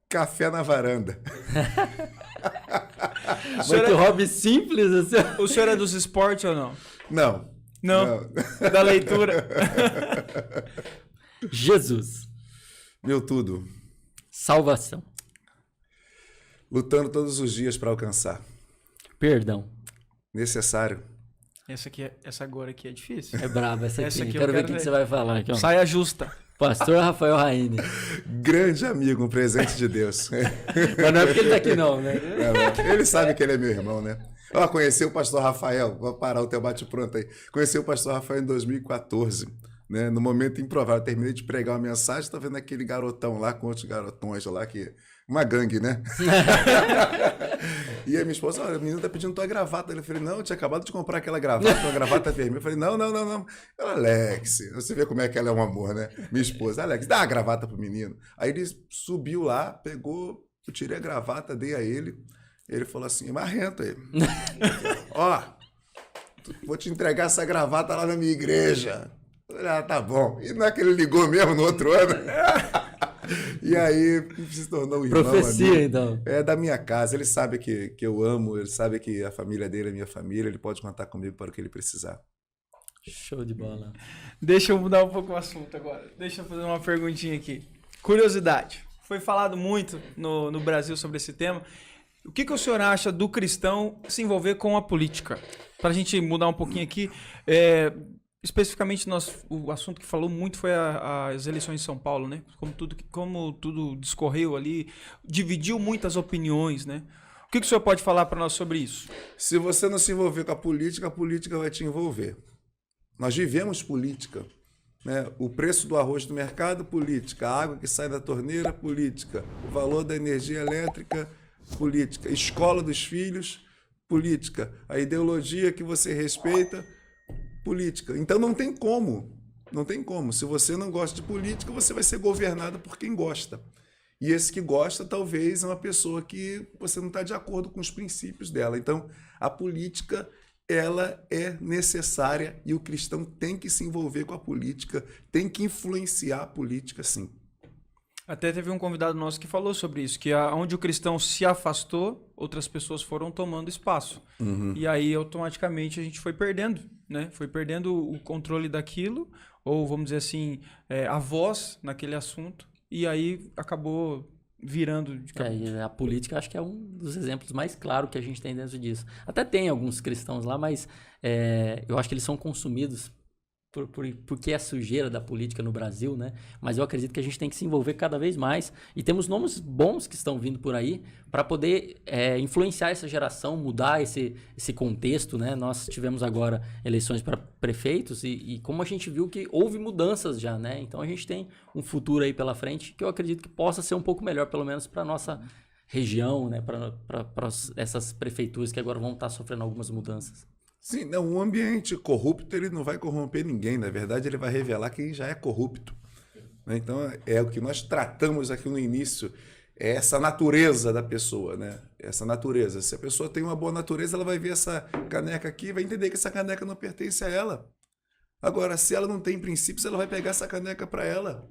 Café na varanda. Muito hobby simples assim. O senhor é dos esportes ou não? Não. Não. Da leitura. Jesus. Meu tudo. Salvação. Lutando todos os dias para alcançar. Perdão. Necessário. Essa agora aqui é difícil. É braba essa aqui. Essa aqui quero ver o que você vai falar aqui. Ó. Saia justa. Pastor Rafael Raine. Grande amigo, um presente de Deus. Mas não é porque ele tá aqui não, né? Ele sabe que ele é meu irmão, né? Conheci o pastor Rafael, vou parar o teu bate-pronto aí. Conheci o pastor Rafael em 2014, né? No momento improvável, terminei de pregar uma mensagem, tá vendo aquele garotão lá com outros garotões lá, uma gangue, né? E a minha esposa, olha, o menino tá pedindo tua gravata. Eu falei, não, eu tinha acabado de comprar aquela gravata, uma gravata vermelha. Eu falei, não. Ela, Alex, você vê como é que ela é um amor, né? Minha esposa, Alex, dá a gravata pro menino. Aí ele subiu lá, pegou, eu tirei a gravata, dei a ele. Ele falou assim, marrento aí. Vou te entregar essa gravata lá na minha igreja. Eu falei, tá bom. E não é que ele ligou mesmo no outro ano? E aí se tornou um irmão. Profecia, amigo. Então. É da minha casa. Ele sabe que eu amo, ele sabe que a família dele é minha família, ele pode contar comigo para o que ele precisar. Show de bola. Deixa eu mudar um pouco o assunto agora. Deixa eu fazer uma perguntinha aqui. Curiosidade. Foi falado muito no Brasil sobre esse tema. O que o senhor acha do cristão se envolver com a política? Para a gente mudar um pouquinho aqui, especificamente o assunto que falou muito foi as eleições de São Paulo, né? Como tudo discorreu ali, dividiu muitas opiniões, né? O que o senhor pode falar para nós sobre isso? Se você não se envolver com a política vai te envolver. Nós vivemos política, né? O preço do arroz do mercado, política. A água que sai da torneira, política. O valor da energia elétrica, política. Escola dos filhos, política. A ideologia que você respeita, política. Então não tem como. Não tem como. Se você não gosta de política, você vai ser governado por quem gosta. E esse que gosta, talvez, é uma pessoa que você não está de acordo com os princípios dela. Então, a política, ela é necessária e o cristão tem que se envolver com a política, tem que influenciar a política, sim. Até teve um convidado nosso que falou sobre isso, que onde o cristão se afastou, outras pessoas foram tomando espaço. E aí, automaticamente, a gente foi perdendo, né? Foi perdendo o controle daquilo, ou, vamos dizer assim, a voz naquele assunto, e aí acabou virando de cabeça. A política acho que é um dos exemplos mais claros que a gente tem dentro disso. Até tem alguns cristãos lá, mas eu acho que eles são consumidos porque é a sujeira da política no Brasil, né? Mas eu acredito que a gente tem que se envolver cada vez mais. E temos nomes bons que estão vindo por aí para poder influenciar essa geração, mudar esse contexto, né? Nós tivemos agora eleições para prefeitos e como a gente viu que houve mudanças já, né? Então a gente tem um futuro aí pela frente que eu acredito que possa ser um pouco melhor, pelo menos para a nossa região, né? Para essas prefeituras que agora vão estar sofrendo algumas mudanças. Sim, não, um ambiente corrupto ele não vai corromper ninguém, na verdade ele vai revelar quem já é corrupto. Né? Então é o que nós tratamos aqui no início, é essa natureza da pessoa, né? Essa natureza. Se a pessoa tem uma boa natureza, ela vai ver essa caneca aqui e vai entender que essa caneca não pertence a ela. Agora, se ela não tem princípios, ela vai pegar essa caneca para ela,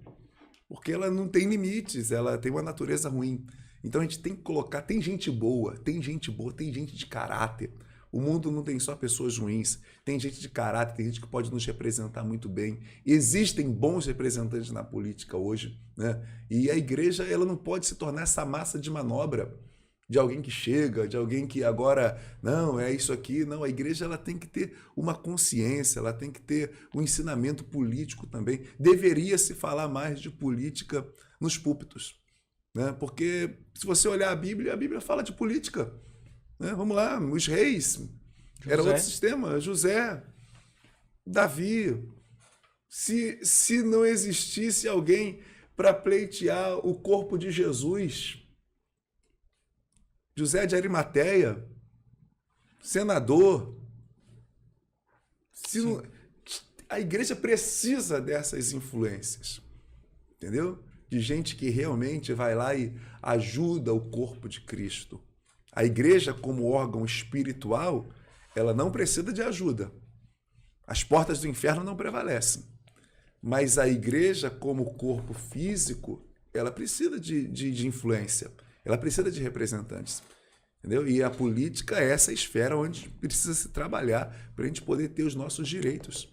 porque ela não tem limites, ela tem uma natureza ruim. Então a gente tem que colocar, tem gente boa, tem gente de caráter. O mundo não tem só pessoas ruins, tem gente de caráter, tem gente que pode nos representar muito bem. Existem bons representantes na política hoje, né? E a igreja ela não pode se tornar essa massa de manobra de alguém que chega, de alguém que agora, não, é isso aqui. Não, a igreja ela tem que ter uma consciência, ela tem que ter um ensinamento político também. Deveria se falar mais de política nos púlpitos, né? Porque se você olhar a Bíblia fala de política. Vamos lá, os reis, era outro sistema, José, Davi. Se não existisse alguém para pleitear o corpo de Jesus, José de Arimateia, senador, a igreja precisa dessas influências, entendeu? De gente que realmente vai lá e ajuda o corpo de Cristo. A igreja, como órgão espiritual, ela não precisa de ajuda. As portas do inferno não prevalecem. Mas a igreja, como corpo físico, ela precisa de influência. Ela precisa de representantes. Entendeu? E a política é essa esfera onde precisa se trabalhar para a gente poder ter os nossos direitos.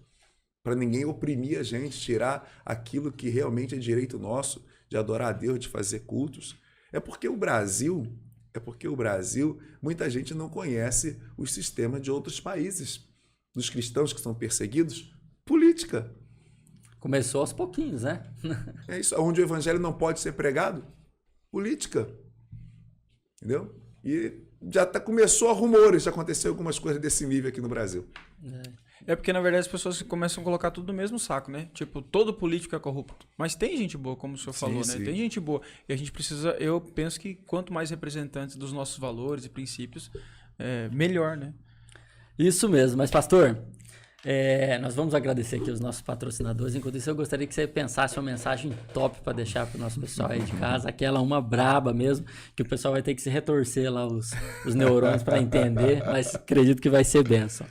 Para ninguém oprimir a gente, tirar aquilo que realmente é direito nosso, de adorar a Deus, de fazer cultos. É porque o Brasil, muita gente não conhece os sistemas de outros países, dos cristãos que são perseguidos. Política. Começou aos pouquinhos, né? É isso. Onde o evangelho não pode ser pregado, política. Entendeu? E já começou a rumores, já aconteceu algumas coisas desse nível aqui no Brasil. É porque, na verdade, as pessoas começam a colocar tudo no mesmo saco, né? Tipo, todo político é corrupto. Mas tem gente boa, como o senhor falou, né? Sim. Tem gente boa. E a gente precisa, eu penso que quanto mais representantes dos nossos valores e princípios, melhor, né? Isso mesmo. Mas, pastor, nós vamos agradecer aqui os nossos patrocinadores. Enquanto isso, eu gostaria que você pensasse uma mensagem top para deixar para o nosso pessoal aí de casa. Aquela uma braba mesmo, que o pessoal vai ter que se retorcer lá os neurônios para entender. Mas acredito que vai ser bênção.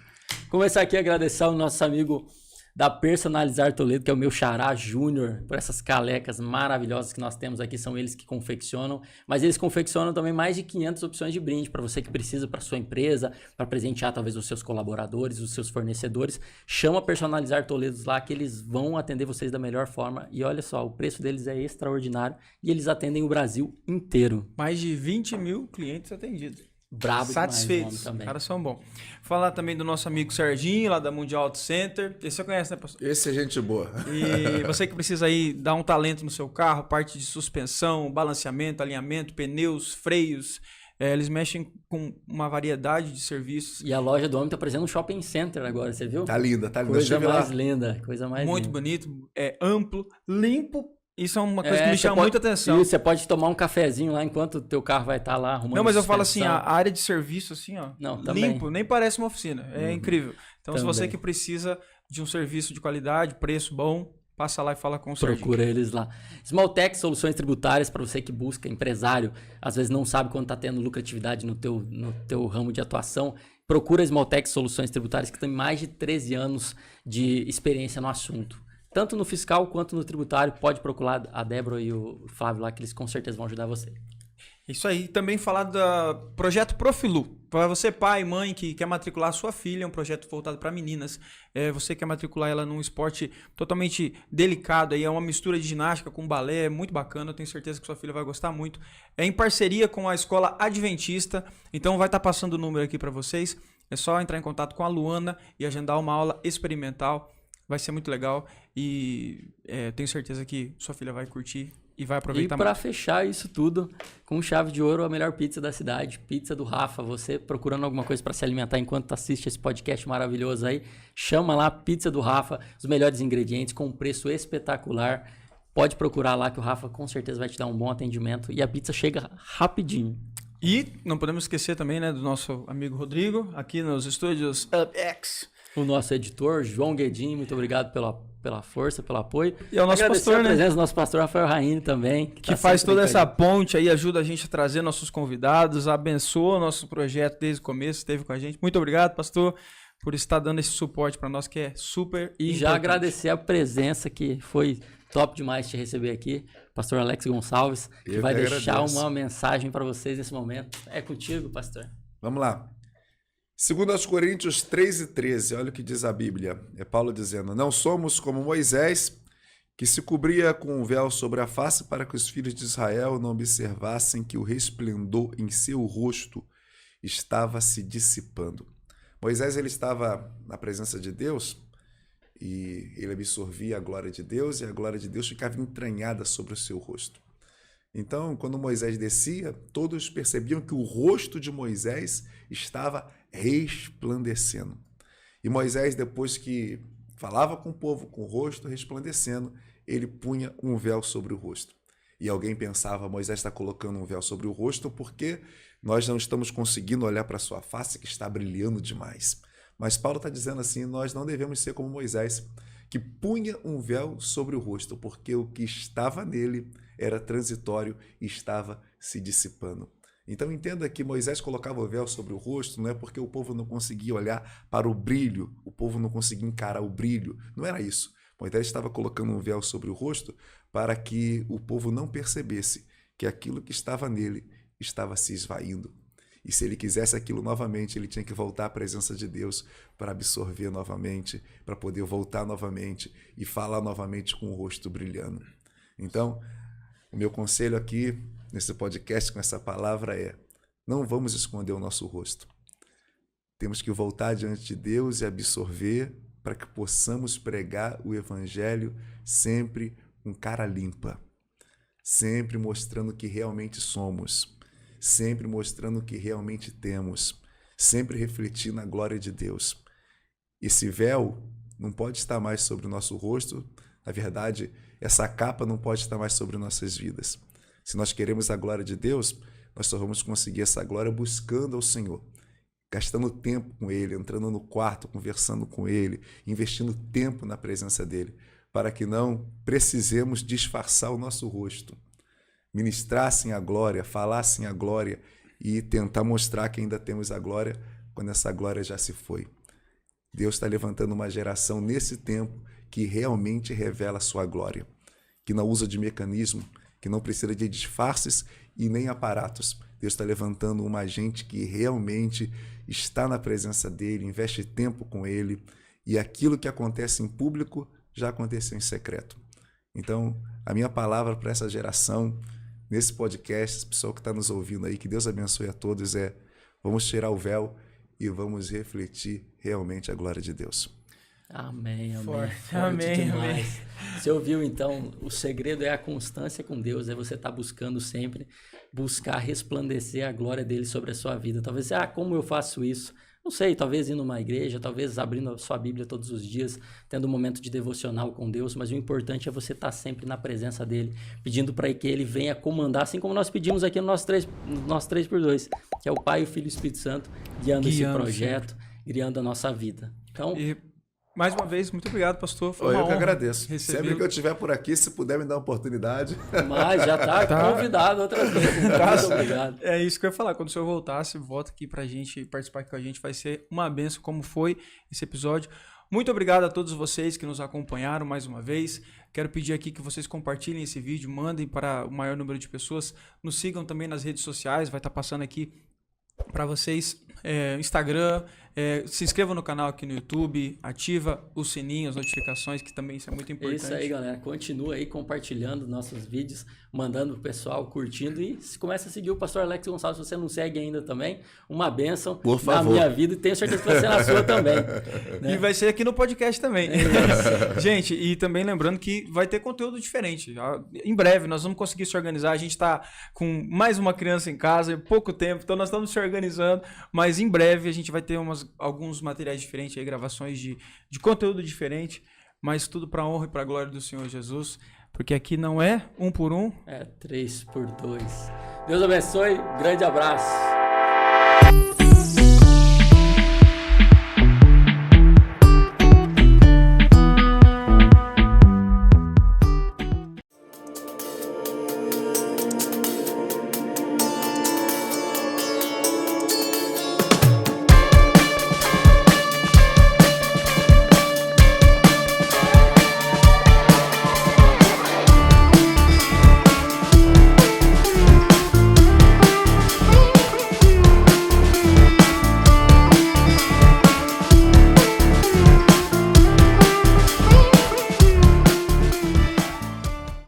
Começar aqui a agradecer ao nosso amigo da Personalizar Toledo, que é o meu xará júnior, por essas calecas maravilhosas que nós temos aqui, são eles que confeccionam, mas eles confeccionam também mais de 500 opções de brinde para você que precisa, para sua empresa, para presentear talvez os seus colaboradores, os seus fornecedores. Chama Personalizar Toledo lá que eles vão atender vocês da melhor forma e olha só, o preço deles é extraordinário e eles atendem o Brasil inteiro. Mais de 20 mil clientes atendidos. Brabo satisfeitos. Os caras são bons. Falar também do nosso amigo Serginho, lá da Mundial Auto Center. Esse você conhece, né, pastor? Esse é gente boa. E você que precisa aí dar um talento no seu carro, parte de suspensão, balanceamento, alinhamento, pneus, freios. Eles mexem com uma variedade de serviços. E a loja do homem tá parecendo um shopping center agora, você viu? Tá linda. Coisa mais linda, coisa mais Muito linda. bonito, amplo, limpo. Isso é uma coisa que me chama muita atenção. E você pode tomar um cafezinho lá enquanto o teu carro vai estar lá arrumando. Não, mas eu falo assim, a área de serviço assim, ó, não, também. limpo, nem parece uma oficina. É incrível. Então, também. se você que precisa de um serviço de qualidade, preço bom, passa lá e fala com o Serginho. Procura eles lá. Smalltech, soluções tributárias para você que busca empresário, às vezes não sabe quando está tendo lucratividade no teu ramo de atuação. Procura Smalltech Soluções Tributárias, que tem mais de 13 anos de experiência no assunto. Tanto no fiscal quanto no tributário, pode procurar a Débora e o Flávio lá, que eles com certeza vão ajudar você. Isso aí. Também falar do projeto Profilu. Para você, pai, mãe, que quer matricular a sua filha, é um projeto voltado para meninas. Você quer matricular ela num esporte totalmente delicado, aí é uma mistura de ginástica com balé, é muito bacana, eu tenho certeza que sua filha vai gostar muito. É em parceria com a Escola Adventista, então vai estar passando o número aqui para vocês. É só entrar em contato com a Luana e agendar uma aula experimental. Vai ser muito legal e tenho certeza que sua filha vai curtir e vai aproveitar muito. E para fechar isso tudo, com chave de ouro, a melhor pizza da cidade, pizza do Rafa. Você procurando alguma coisa para se alimentar enquanto assiste esse podcast maravilhoso aí, chama lá Pizza do Rafa, os melhores ingredientes com um preço espetacular. Pode procurar lá que o Rafa com certeza vai te dar um bom atendimento e a pizza chega rapidinho. E não podemos esquecer também, né, do nosso amigo Rodrigo, aqui nos estúdios UpX. O nosso editor, João Guedin, muito obrigado pela força, pelo apoio. E ao nosso pastor, a presença do nosso pastor Rafael Raine também. Que faz toda essa ponte aí, ajuda a gente a trazer nossos convidados, abençoa o nosso projeto desde o começo, esteve com a gente. Muito obrigado, pastor, por estar dando esse suporte para nós, que é super importante. Já agradecer a presença, que foi top demais te receber aqui. Pastor Alex Gonçalves, que vai deixar uma mensagem para vocês nesse momento. É contigo, pastor. Vamos lá. Segundo aos Coríntios 3:13, olha o que diz a Bíblia. É Paulo dizendo: não somos como Moisés, que se cobria com um véu sobre a face para que os filhos de Israel não observassem que o resplendor em seu rosto estava se dissipando. Moisés, ele estava na presença de Deus e ele absorvia a glória de Deus e a glória de Deus ficava entranhada sobre o seu rosto. Então, quando Moisés descia, todos percebiam que o rosto de Moisés estava resplandecendo. E Moisés, depois que falava com o povo com o rosto resplandecendo, ele punha um véu sobre o rosto. E alguém pensava, Moisés está colocando um véu sobre o rosto porque nós não estamos conseguindo olhar para a sua face que está brilhando demais. Mas Paulo está dizendo assim, nós não devemos ser como Moisés, que punha um véu sobre o rosto, porque o que estava nele era transitório e estava se dissipando. Então entenda que Moisés colocava o véu sobre o rosto, não é porque o povo não conseguia olhar para o brilho, o povo não conseguia encarar o brilho, não era isso. Moisés estava colocando um véu sobre o rosto para que o povo não percebesse que aquilo que estava nele estava se esvaindo. E se ele quisesse aquilo novamente, ele tinha que voltar à presença de Deus para absorver novamente, para poder voltar novamente e falar novamente com o rosto brilhando. Então, o meu conselho aqui, nesse podcast, com essa palavra é: não vamos esconder o nosso rosto. Temos que voltar diante de Deus e absorver para que possamos pregar o Evangelho sempre com cara limpa, sempre mostrando o que realmente somos, sempre mostrando o que realmente temos, sempre refletindo a glória de Deus. Esse véu não pode estar mais sobre o nosso rosto, na verdade, essa capa não pode estar mais sobre nossas vidas. Se nós queremos a glória de Deus, nós só vamos conseguir essa glória buscando ao Senhor, gastando tempo com Ele, entrando no quarto, conversando com Ele, investindo tempo na presença dEle, para que não precisemos disfarçar o nosso rosto, ministrassem a glória, falassem a glória e tentar mostrar que ainda temos a glória quando essa glória já se foi. Deus está levantando uma geração nesse tempo que realmente revela a sua glória, que não usa de mecanismo, que não precisa de disfarces e nem aparatos. Deus está levantando uma gente que realmente está na presença dele, investe tempo com ele, e aquilo que acontece em público já aconteceu em secreto. Então, a minha palavra para essa geração, nesse podcast, esse pessoal que está nos ouvindo aí, que Deus abençoe a todos, vamos tirar o véu e vamos refletir realmente a glória de Deus. Amém, amém. Forte Amém, demais. amém. Você ouviu, então, o segredo é a constância com Deus, é você estar buscando sempre, buscar resplandecer a glória dele sobre a sua vida. Talvez você, como eu faço isso? Não sei, talvez indo numa igreja, talvez abrindo a sua Bíblia todos os dias, tendo um momento de devocional com Deus, mas o importante é você estar sempre na presença dele, pedindo para que ele venha comandar, assim como nós pedimos aqui no nosso 3x2, que é o Pai, o Filho e o Espírito Santo, guiando esse projeto, guiando a nossa vida. Então... Mais uma vez, muito obrigado, pastor. Foi eu que agradeço. Recebê-lo. Sempre que eu estiver por aqui, se puder me dar uma oportunidade. Mas já está convidado outra vez. Muito obrigado. É isso que eu ia falar. Quando o senhor voltasse, volta aqui pra gente participar aqui com a gente. Vai ser uma benção, como foi esse episódio. Muito obrigado a todos vocês que nos acompanharam mais uma vez. Quero pedir aqui que vocês compartilhem esse vídeo, mandem para o maior número de pessoas. Nos sigam também nas redes sociais, vai estar passando aqui para vocês, Instagram, se inscreva no canal aqui no YouTube, ativa o sininho, as notificações, que também isso é muito importante. Isso aí, galera. Continua aí compartilhando nossos vídeos, mandando pro pessoal, curtindo, e começa a seguir o pastor Alex Gonçalves, se você não segue ainda também. Uma bênção Por favor. na minha vida, e tenho certeza que vai ser na sua também. Né? E vai ser aqui no podcast também. Gente, e também lembrando que vai ter conteúdo diferente. Em breve nós vamos conseguir se organizar. A gente está com mais uma criança em casa, pouco tempo, então nós estamos se organizando, mas em breve a gente vai ter alguns materiais diferentes, aí, gravações de conteúdo diferente, mas tudo para a honra e para a glória do Senhor Jesus, porque aqui não é 1 por 1, é 3x2. Deus abençoe, grande abraço.